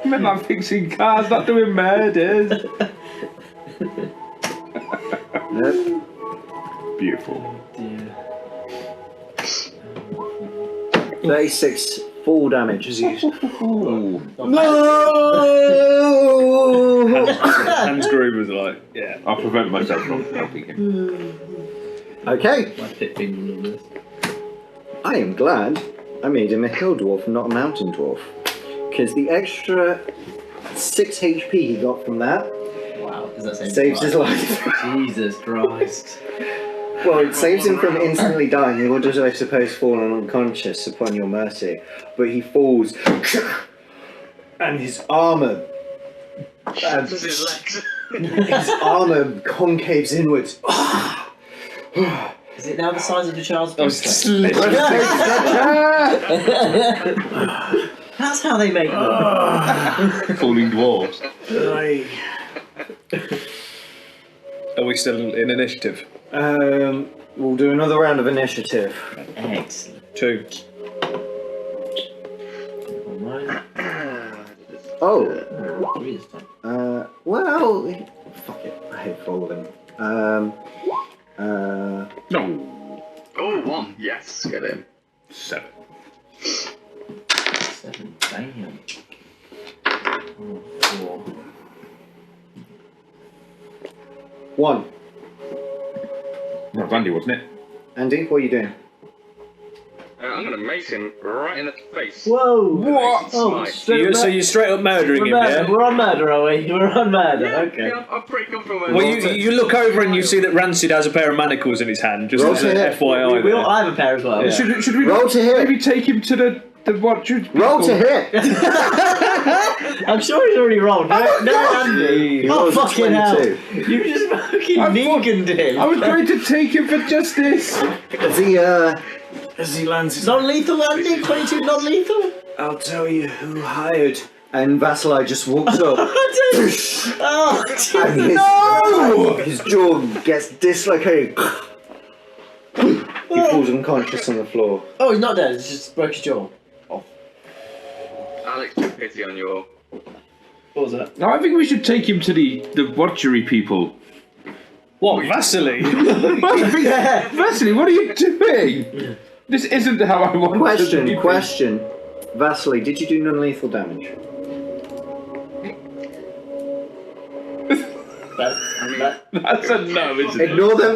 I'm not fixing cars, not doing murders. Nope. Beautiful. 36 full damage as you... No! Hans Groove was like, yeah. I'll prevent myself from helping him. Okay. My pit finger on this. I am glad I made him a hill dwarf and not a mountain dwarf. Because the extra 6 HP he got from that Wow, does that save saves his life. Jesus Christ. Well, it saves him from instantly dying. He would have, I suppose, fallen unconscious upon your mercy. But he falls, and his armour... Shatters his legs. his armour concaves inwards. Is it now the size of the child's Oh, boots? That's how they make them. Falling dwarves. Are we still in initiative? We'll do another round of initiative. Excellent. 2. Alright. Oh, 3 this time. well, fuck it. I hate following. No. Oh, 1. Yes, get him. 7. 7. Damn. 4. 1. That was Andy, wasn't it? Andy, what are you doing? I'm going to mace him right in the face. Whoa! What? Oh, So you're straight up murdering him, yeah? We're on murder, are we? We're on murder, okay. Yeah, I'm pretty comfortable with Well, you look over and you see that Rancid has a pair of manacles in his hand, just Roll as to a hit. FYI. We all I have a pair as well. Yeah. Should we Roll to hit. maybe take him to the what should Roll to hit! I'm sure he's already rolled. No, Andy. He Oh, rolls a fucking hell. 22. You just fucking veganed him. I was going to take him for justice. As he lands his... Non-lethal, Andy? 22 non-lethal? I'll tell you who hired. And Vasili just walks up. Oh, And his jaw gets dislocated. He falls unconscious on the floor. Oh, he's not dead. It's just broke his jaw. Alex, took pity on you all. What was that? No, I think we should take him to the watchery people. What, Vasily? Vasily, what are you doing? This isn't how I want to be. Question. Vasili, did you do non-lethal damage? That's a no, isn't it?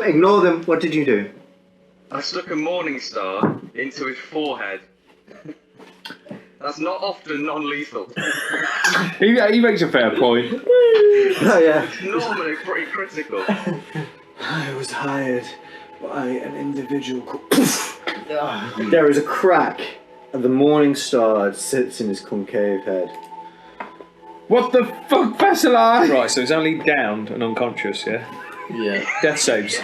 Ignore them. What did you do? I stuck a morning star into his forehead. That's not often non-lethal. He makes a fair point. Oh, yeah. It's normally pretty critical. I was hired by an individual called... There is a crack, and the morning star sits in his concave head. What the fuck, Vasili? Right, so he's only downed and unconscious, yeah? Yeah. Death saves.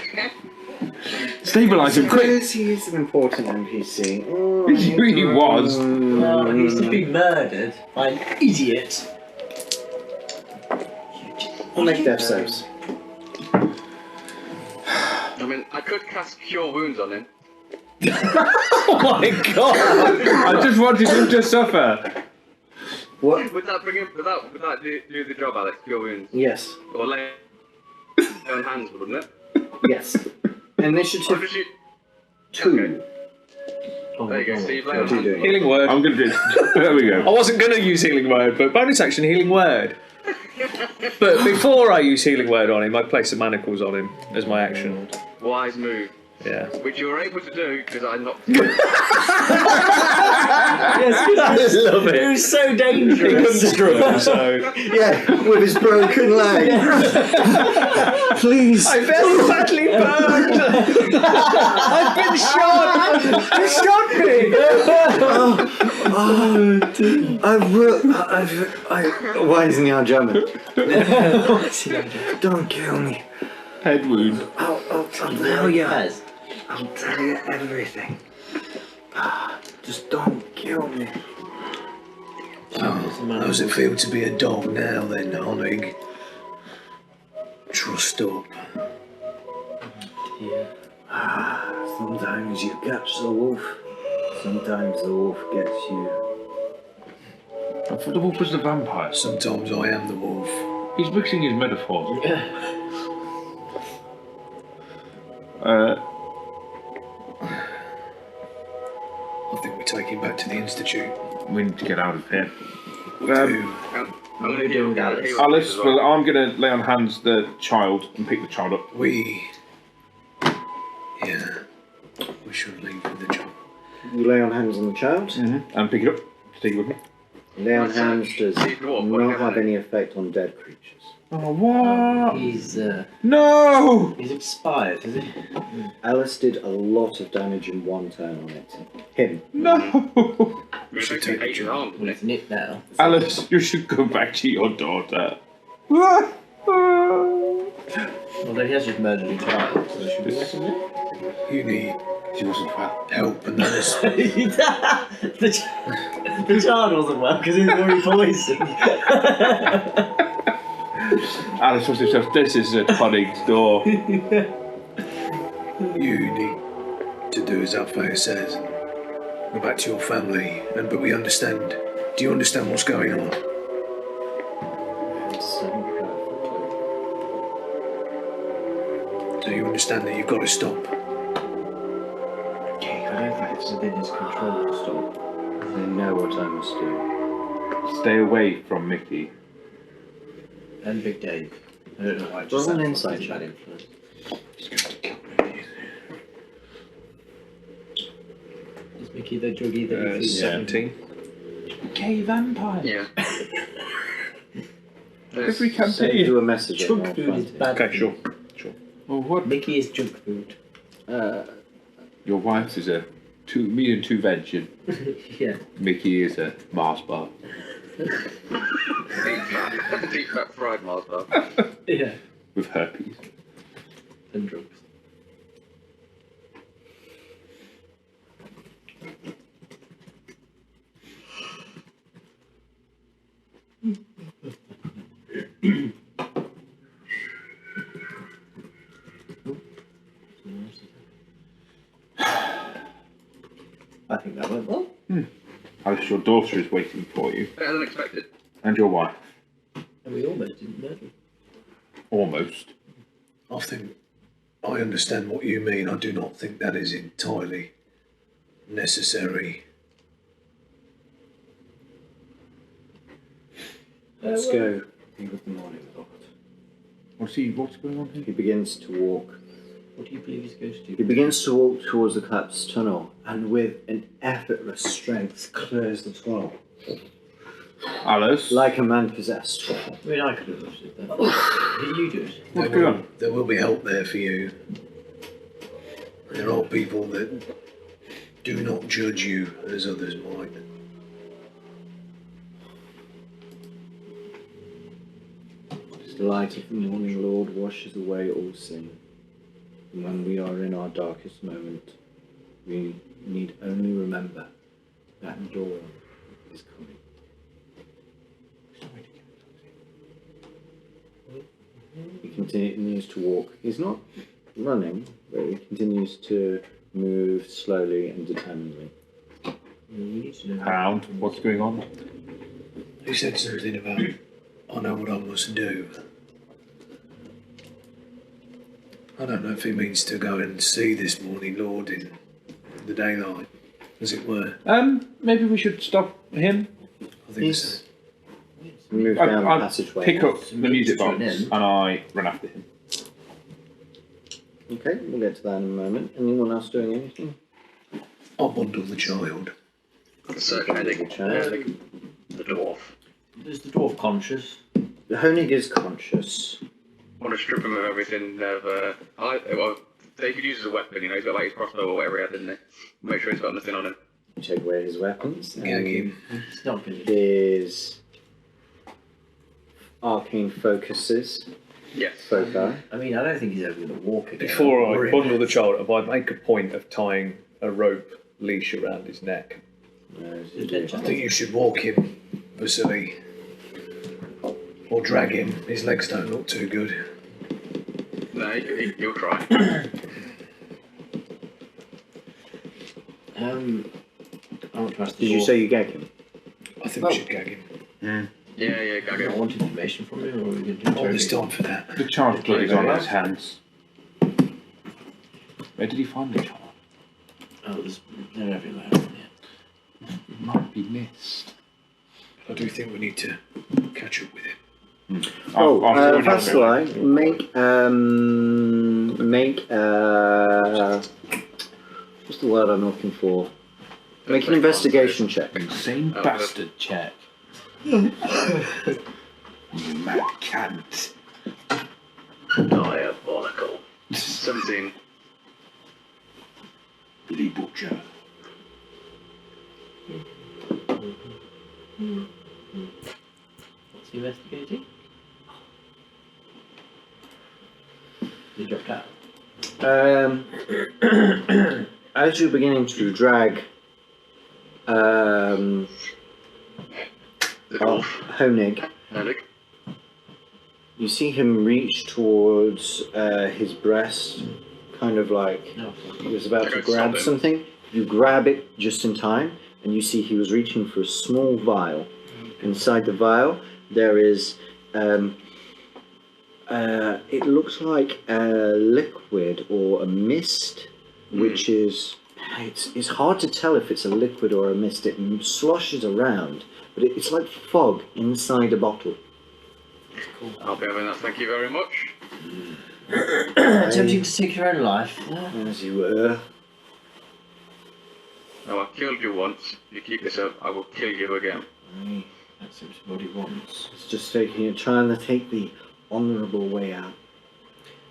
Stabilise him quick. Because he's an important NPC. Oh, He was. Well, he's to be murdered by an idiot. We'll make death saves. I mean, I could cast Cure Wounds on him. Oh my god! I just wanted him to suffer. What? Would that bring him? Would that do the job, Alex? Cure Wounds? Yes. Or lay on hands, wouldn't it? Yes. Initiative Or just you... 2. There you go, Steve. Lay on What are you hands. doing? Healing word. I'm gonna do. There we I go. wasn't going to use healing word, but bonus action healing word. But before I use healing word on him, I place the manacles on him as my action. Wise move. Yeah. Which you were able to do because I knocked Yes, I love it it. was so He dangerous. couldn't struggle, so. Yeah, with his broken leg. Please. I'm very badly burned! I've been shot! You shot me! Why isn't he on German? Don't kill me. Head wound. I'll tell you. Yes. I'll tell you everything. Just don't kill me. How does it feel to be a dog now then, Honig? Trust up. Sometimes you catch the wolf. Sometimes the wolf gets you. I thought the wolf was the vampire. Sometimes I am the wolf. He's mixing his metaphors. I think we take him back to the Institute. We need to get out of here. We do. I'm going to deal with Alice. Alice, well, I'm going to lay on hands the child and pick the child up. Yeah. We should leave with the job. You lay on hands on the child. And pick it up to take it with me. Lay on hands does See, dwarf, what do you not have have? any effect on dead creatures. Oh, what? He's No! he's expired, is he? Alice did a lot of damage in one turn on it. Him. No! We should take 8 arms, Well, wouldn't it's nipped now. Alice, you should go back to your daughter. Although he has just murdered a child, so there should be less in it. You need She wasn't well. help, and that is. The child wasn't well because he was already poisoned. Alice was herself, this is a Honig's door. You need to do as Alfeo says. Go back to your family, but we understand. Do you understand what's going on? Do you understand that you've got to stop? I don't think it's within his control to stop. They know what I must do. Stay away from Mickey. And Big Dave. I don't know why. Roll an sounds insight like a bad check. influence. Is Mickey the druggie that you feed? 17. Gay vampire. Yeah. Every Send campaign. you a message. Junk food is bad. Okay, sure. Well, what? Mickey is junk food. Your wife's is a meat and two veg, and Yeah. Mickey is a Mars bar. Deep fat fried Mars bar. Yeah. With herpes. And drugs. I think that went well. Alice, your daughter is waiting for you. Better than expected. And your wife. And we almost didn't murder him. Almost. I think I understand what you mean. I do not think that is entirely necessary. Let's go be with the morning lord. What's going on here? He begins to walk. What do you believe he's going to do? He begins to walk towards the collapsed tunnel, and with an effortless strength clears the tunnel. Alice? Like a man possessed. I mean, I could have lifted that. Did you do it? What's going on? There will be help there for you. There are people that do not judge you as others might. The light of the morning, Lord, washes away all sin. And when we are in our darkest moment, we need only remember that dawn is coming. He continues to walk. He's not running, but he continues to move slowly and determinedly. We need to know. Pound, what's going on? He said something about, I know what I must do. I don't know if he means to go and see this morning Lord in the daylight, as it were. Maybe we should stop him. I think so. He moves down the I passageway. pick up the music to an box end. and I run after him. Okay, we'll get to that in a moment. Anyone else doing anything? I'll bundle the child. Search heading. The dwarf. Is the dwarf conscious? The Honig is conscious. Want to strip him of everything. Well, they could use as a weapon, you know. He's got like his crossbow or whatever he had, didn't he? Make sure he's got nothing on him. Take away his weapons. Gag him. It's not going to. His arcane focuses. Yes. Foci. I mean, I don't think he's ever going to walk again. Before I bundle the child, I make a point of tying a rope leash around his neck. No, dead I child. think you should walk him, Vasily. Or drag him. His legs don't look too good. No, he'll try. I want to ask the Did you dwarf- say you gag him? I think we should gag him. Yeah, gag Do you him. want information from him, or are we going to do Oh, there's time for that. The child's blood is on his hands. Where did he find the child? Oh, they're everywhere. Yeah. It might be missed. I do think we need to catch up with him. Vasily, make what's the word I'm looking for? Make an investigation check. Insane Oh, bastard check. You mad cunt. Diabolical. 17. Billy Butcher. What's he investigating? He dropped out. As you're beginning to drag The dwarf. Honig, Heading. you see him reach towards his breast, kind of like No. he was about to Okay, grab stop him. something. You grab it just in time, and you see he was reaching for a small vial. Inside the vial, there is it looks like a liquid or a mist, which is it's hard to tell if it's a liquid or a mist. It sloshes around, but it's like fog inside a bottle. I'll be having that, thank you very much. Attempting to take your own life. As you were. Now, I killed you once. If you keep this up, I will kill you again. Aye, that seems what he wants. It's just trying to take the honourable way out.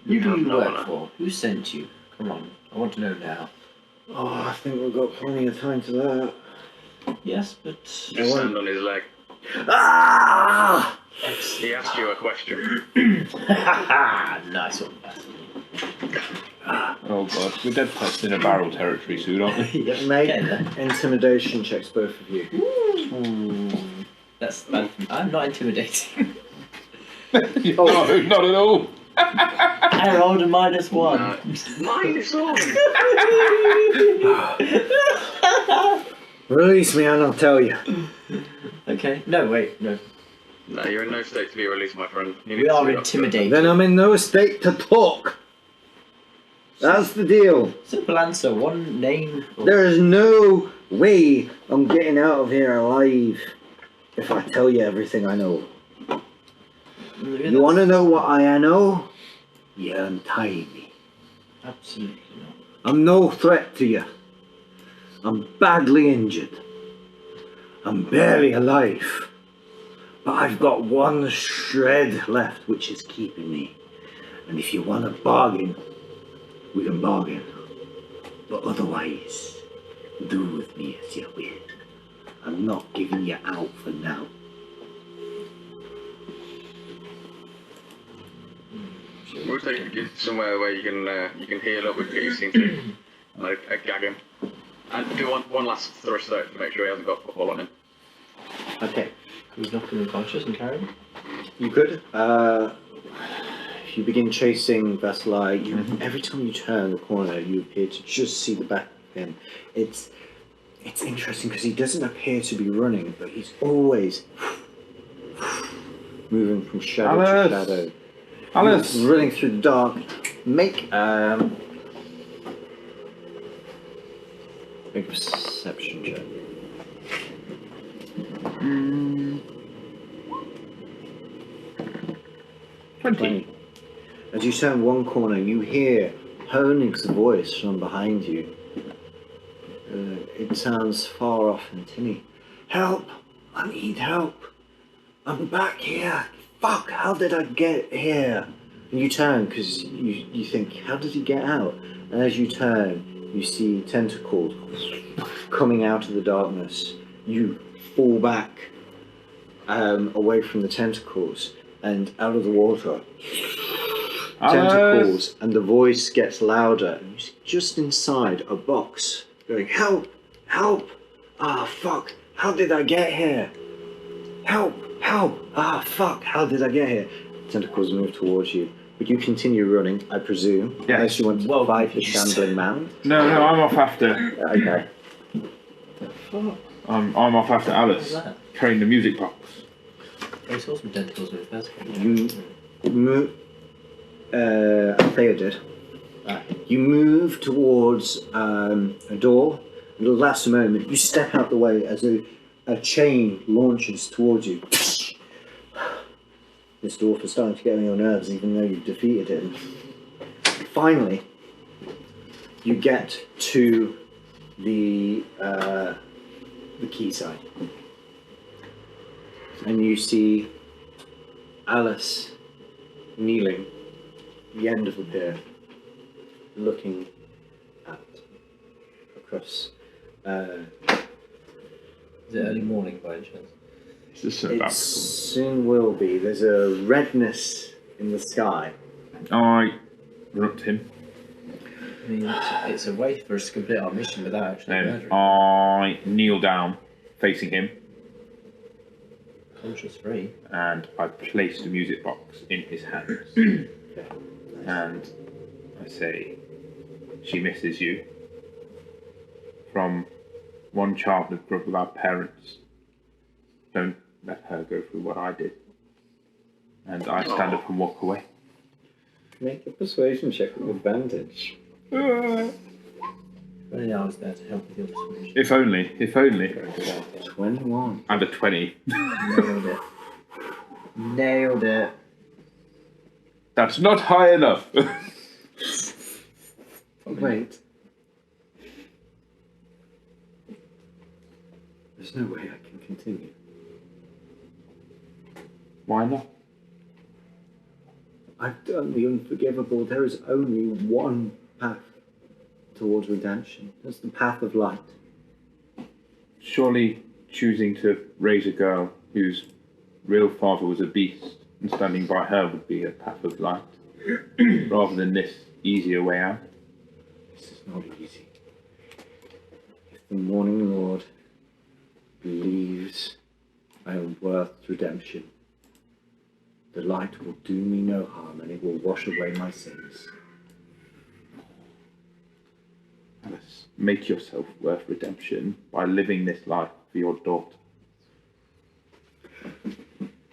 Who do have you no work honour. for? Who sent you? Come on, I want to know now. Oh, I think we've got plenty of time to that. Yes, but Just stand on his leg. Ah! He asked you a question. nice one, Oh god, we're dead pets in a barrel territory soon, aren't we? Yep, Make getting there. intimidation checks, both of you. I'm not intimidating. No, not at all. I rolled a -1. Minus one! Release me and I'll tell you. Okay. No, wait, no. No, you're in no state to be released, my friend. You need We to are sit up. intimidating. Then I'm in no state to talk. That's the deal. Simple answer. One name. There is no way I'm getting out of here alive if I tell you everything I know. You want to know what I know? You untie me. Absolutely not. I'm no threat to you. I'm badly injured. I'm barely alive. But I've got one shred left which is keeping me. And if you want to bargain, we can bargain. But otherwise, do with me as you will. I'm not giving you out for now. We'll take you somewhere where you can heal up with Peace into like a gag him. And do one last thrust out to make sure he hasn't got football on him. Okay. He's knocked him unconscious and carried him. You could. You begin chasing Vasilai. Every time you turn the corner, you appear to just see the back of him. It's interesting because he doesn't appear to be running, but he's always moving from shadow to shadow. Alus! Running through the dark. Make a perception check. 20. As you turn one corner, you hear Honig's voice from behind you. It sounds far off and tinny. Help! I need help! I'm back here! Fuck! How did I get here? And you turn because you think, how did he get out? And as you turn, you see tentacles coming out of the darkness. You fall back away from the tentacles and out of the water. Tentacles, and the voice gets louder. And you see just inside a box going, help! Help! Ah, fuck! How did I get here? Help! Help! Ah, fuck! How did I get here? Tentacles move towards you. But you continue running, I presume. Yeah. Unless you want to fight the shambling man. No, I'm off after. Okay. I'm off after Alus, What's that? carrying the music box. I saw some tentacles with his first You move. Theo did. You move towards a door. At the last moment, you step out the way as a chain launches towards you. This dwarf is starting to get on your nerves, even though you've defeated him. Finally, you get to the quayside, and you see Alus kneeling at the end of the pier, looking across. Is it early morning by any chance? It's just It about. soon will be. There's a redness in the sky. I run up to him. I mean, it's a way for us to complete our mission without actually Then murdering. I kneel down, facing him, Conscious free. and I place the music box in his hands. And I say, she misses you. From one child that grew up without parents. Don't let her go through what I did. And I stand up and walk away. Make a persuasion check with advantage. Only I was there to help with your persuasion. If only, if only. 21. And a 20. Nailed it. Nailed it. That's not high enough. Wait. There's no way I can continue. Why not? I've done the unforgivable. There is only one path towards redemption. That's the path of light. Surely choosing to raise a girl whose real father was a beast and standing by her would be a path of light, rather than this easier way out. This is not easy. If the Morning Lord believes I am worth redemption, the light will do me no harm and it will wash away my sins. Alice, make yourself worth redemption by living this life for your daughter.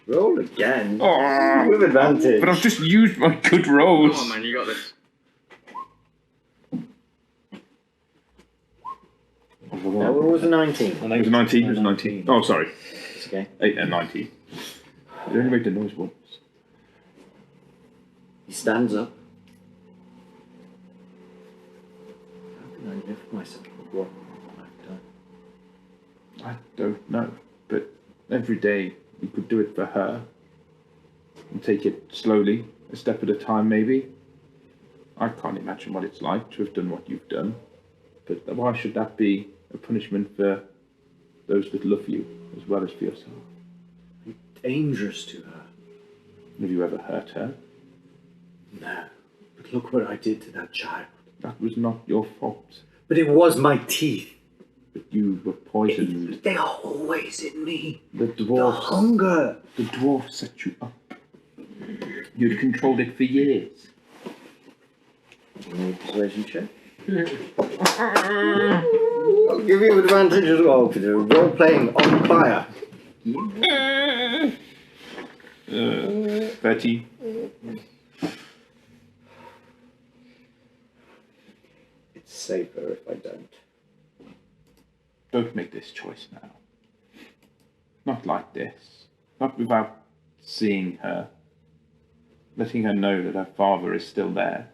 Roll again. Oh, With advantage. but I've just used my good rolls. Come on, man, you got this. Now, what was a 19? It was 19. It was 19. Oh, sorry. It's okay. 8 and 19. You only made the noise once. He stands up. How can I lift myself with what I've done? I don't know, but every day you could do it for her. And take it slowly, a step at a time maybe. I can't imagine what it's like to have done what you've done. But why should that be a punishment for those that love you as well as for yourself? Dangerous to her. Have you ever hurt her? No. But look what I did to that child. That was not your fault. But it was my teeth. But you were poisoned. They are always in me. The The dwarf. hunger. The dwarf set you up. You'd controlled it for years. Any persuasion check? I'll give you advantage as well for the role playing on fire. 30. It's safer if I don't. Don't make this choice now. Not like this. Not without seeing her. Letting her know that her father is still there.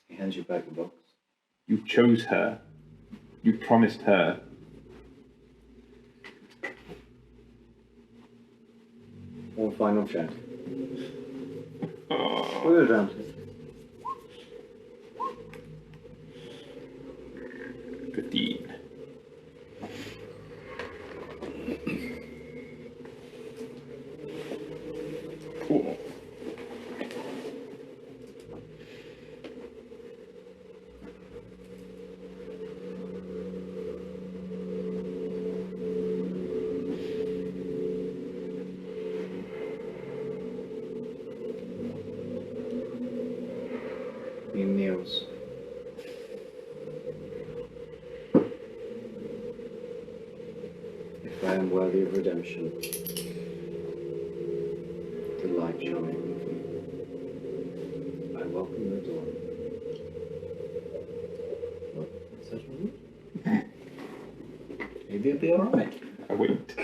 He hands you back the box. You chose her. You promised her. One final check. With advantage. 15. Cool. He kneels. If I am worthy of redemption, the light shall make me clean. I welcome the dawn. What? Such a mood? Maybe it'll be alright. I wait.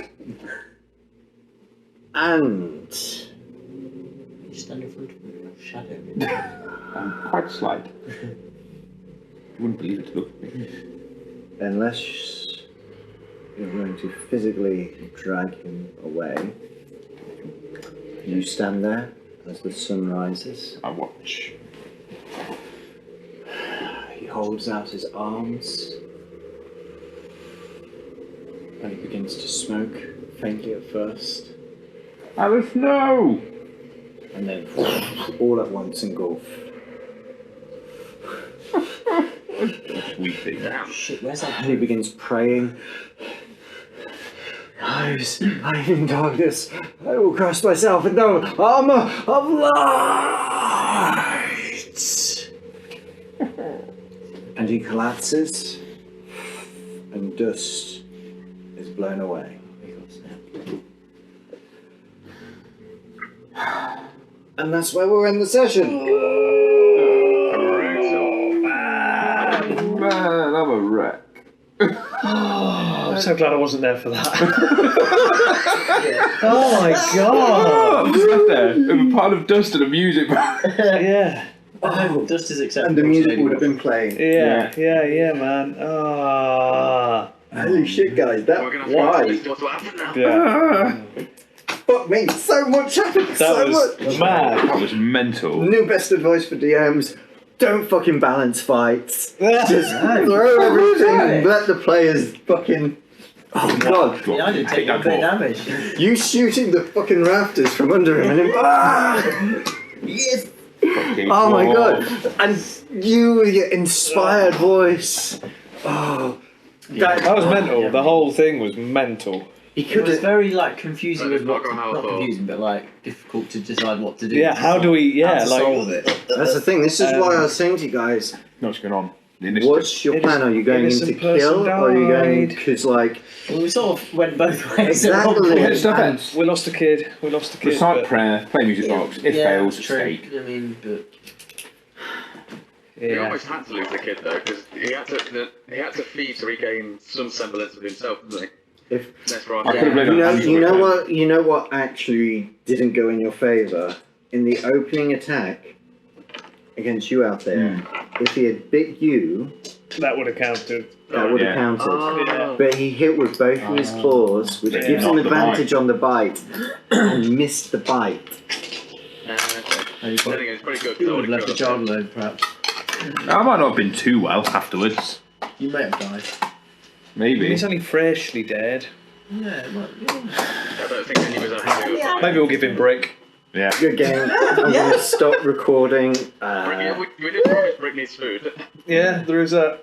And You stand in front of me, shadow me. I'm quite slight. You wouldn't believe it to look at me. unless you're going to physically drag him away, you stand there as the sun rises. I watch. He holds out his arms and he begins to smoke, faintly at first, Alice, no! and then all at once engulf. Weeping. Shit, where's that? And he begins praying. Lives, I'm in darkness. I will cast myself in no armor of light. And he collapses, and dust is blown away. And that's where we'll end the session. Man, I'm a wreck. I'm so glad I wasn't there for that. Oh my god! I'm just left there with a pile of dust and a music. Yeah. Oh, dust is acceptable. And the music would have been playing. Yeah, man. Ah. Holy shit, guys, that We're gonna have to wait why? till this does what happened now. Yeah. Fuck me, so much happened, That so was much. mad. That was mental. New best advice for DMs: don't fucking balance fights. Just throw everything, let the players fucking. Oh god, Yeah, I didn't take that one bit of dwarf. damage. you shooting the fucking rafters from under him and him. Yes! Fucking Oh my dwarf. god, and you with your inspired voice. Oh, That was mental. The whole thing was mental. he It could was have. very like confusing But with it's what not gone how I not thought. confusing, but like difficult to decide what to do. Yeah, how do we? How Yeah, to like. solve it. That's the thing. This is why I was saying to you guys. Know what's going on? The initiative. What's your plan? Are you going in to Innocent person kill, or are you going died. because like Well, we sort of went both ways. at one exactly? point. Hit stuff ends. We lost a kid. We lost a kid. Recite but- prayer, play music box. If Yeah, fails, true. stake. I mean, but He Yeah. almost had to lose the kid though, because he had to feed to regain some semblance of himself, didn't he? If Let's roll. I could have you know, played you know what actually didn't go in your favour in the opening attack against you out there. If he had bit you, That would have counted. that would have Yeah. counted. Oh. But he hit with both of his claws, which Yeah. gives him Not the advantage on the bite, and missed the bite. Okay. And you I think it's pretty good. 'cause I would have would've left the killed him. child alone, perhaps. I might not have been too well afterwards. You may have died. Maybe. He's only freshly dead. Yeah, well, I don't think any was having a good fight. Maybe we'll give him break. Yeah. Good game. I'm going to stop recording. We did promise Brittany's food. Yeah, there is a.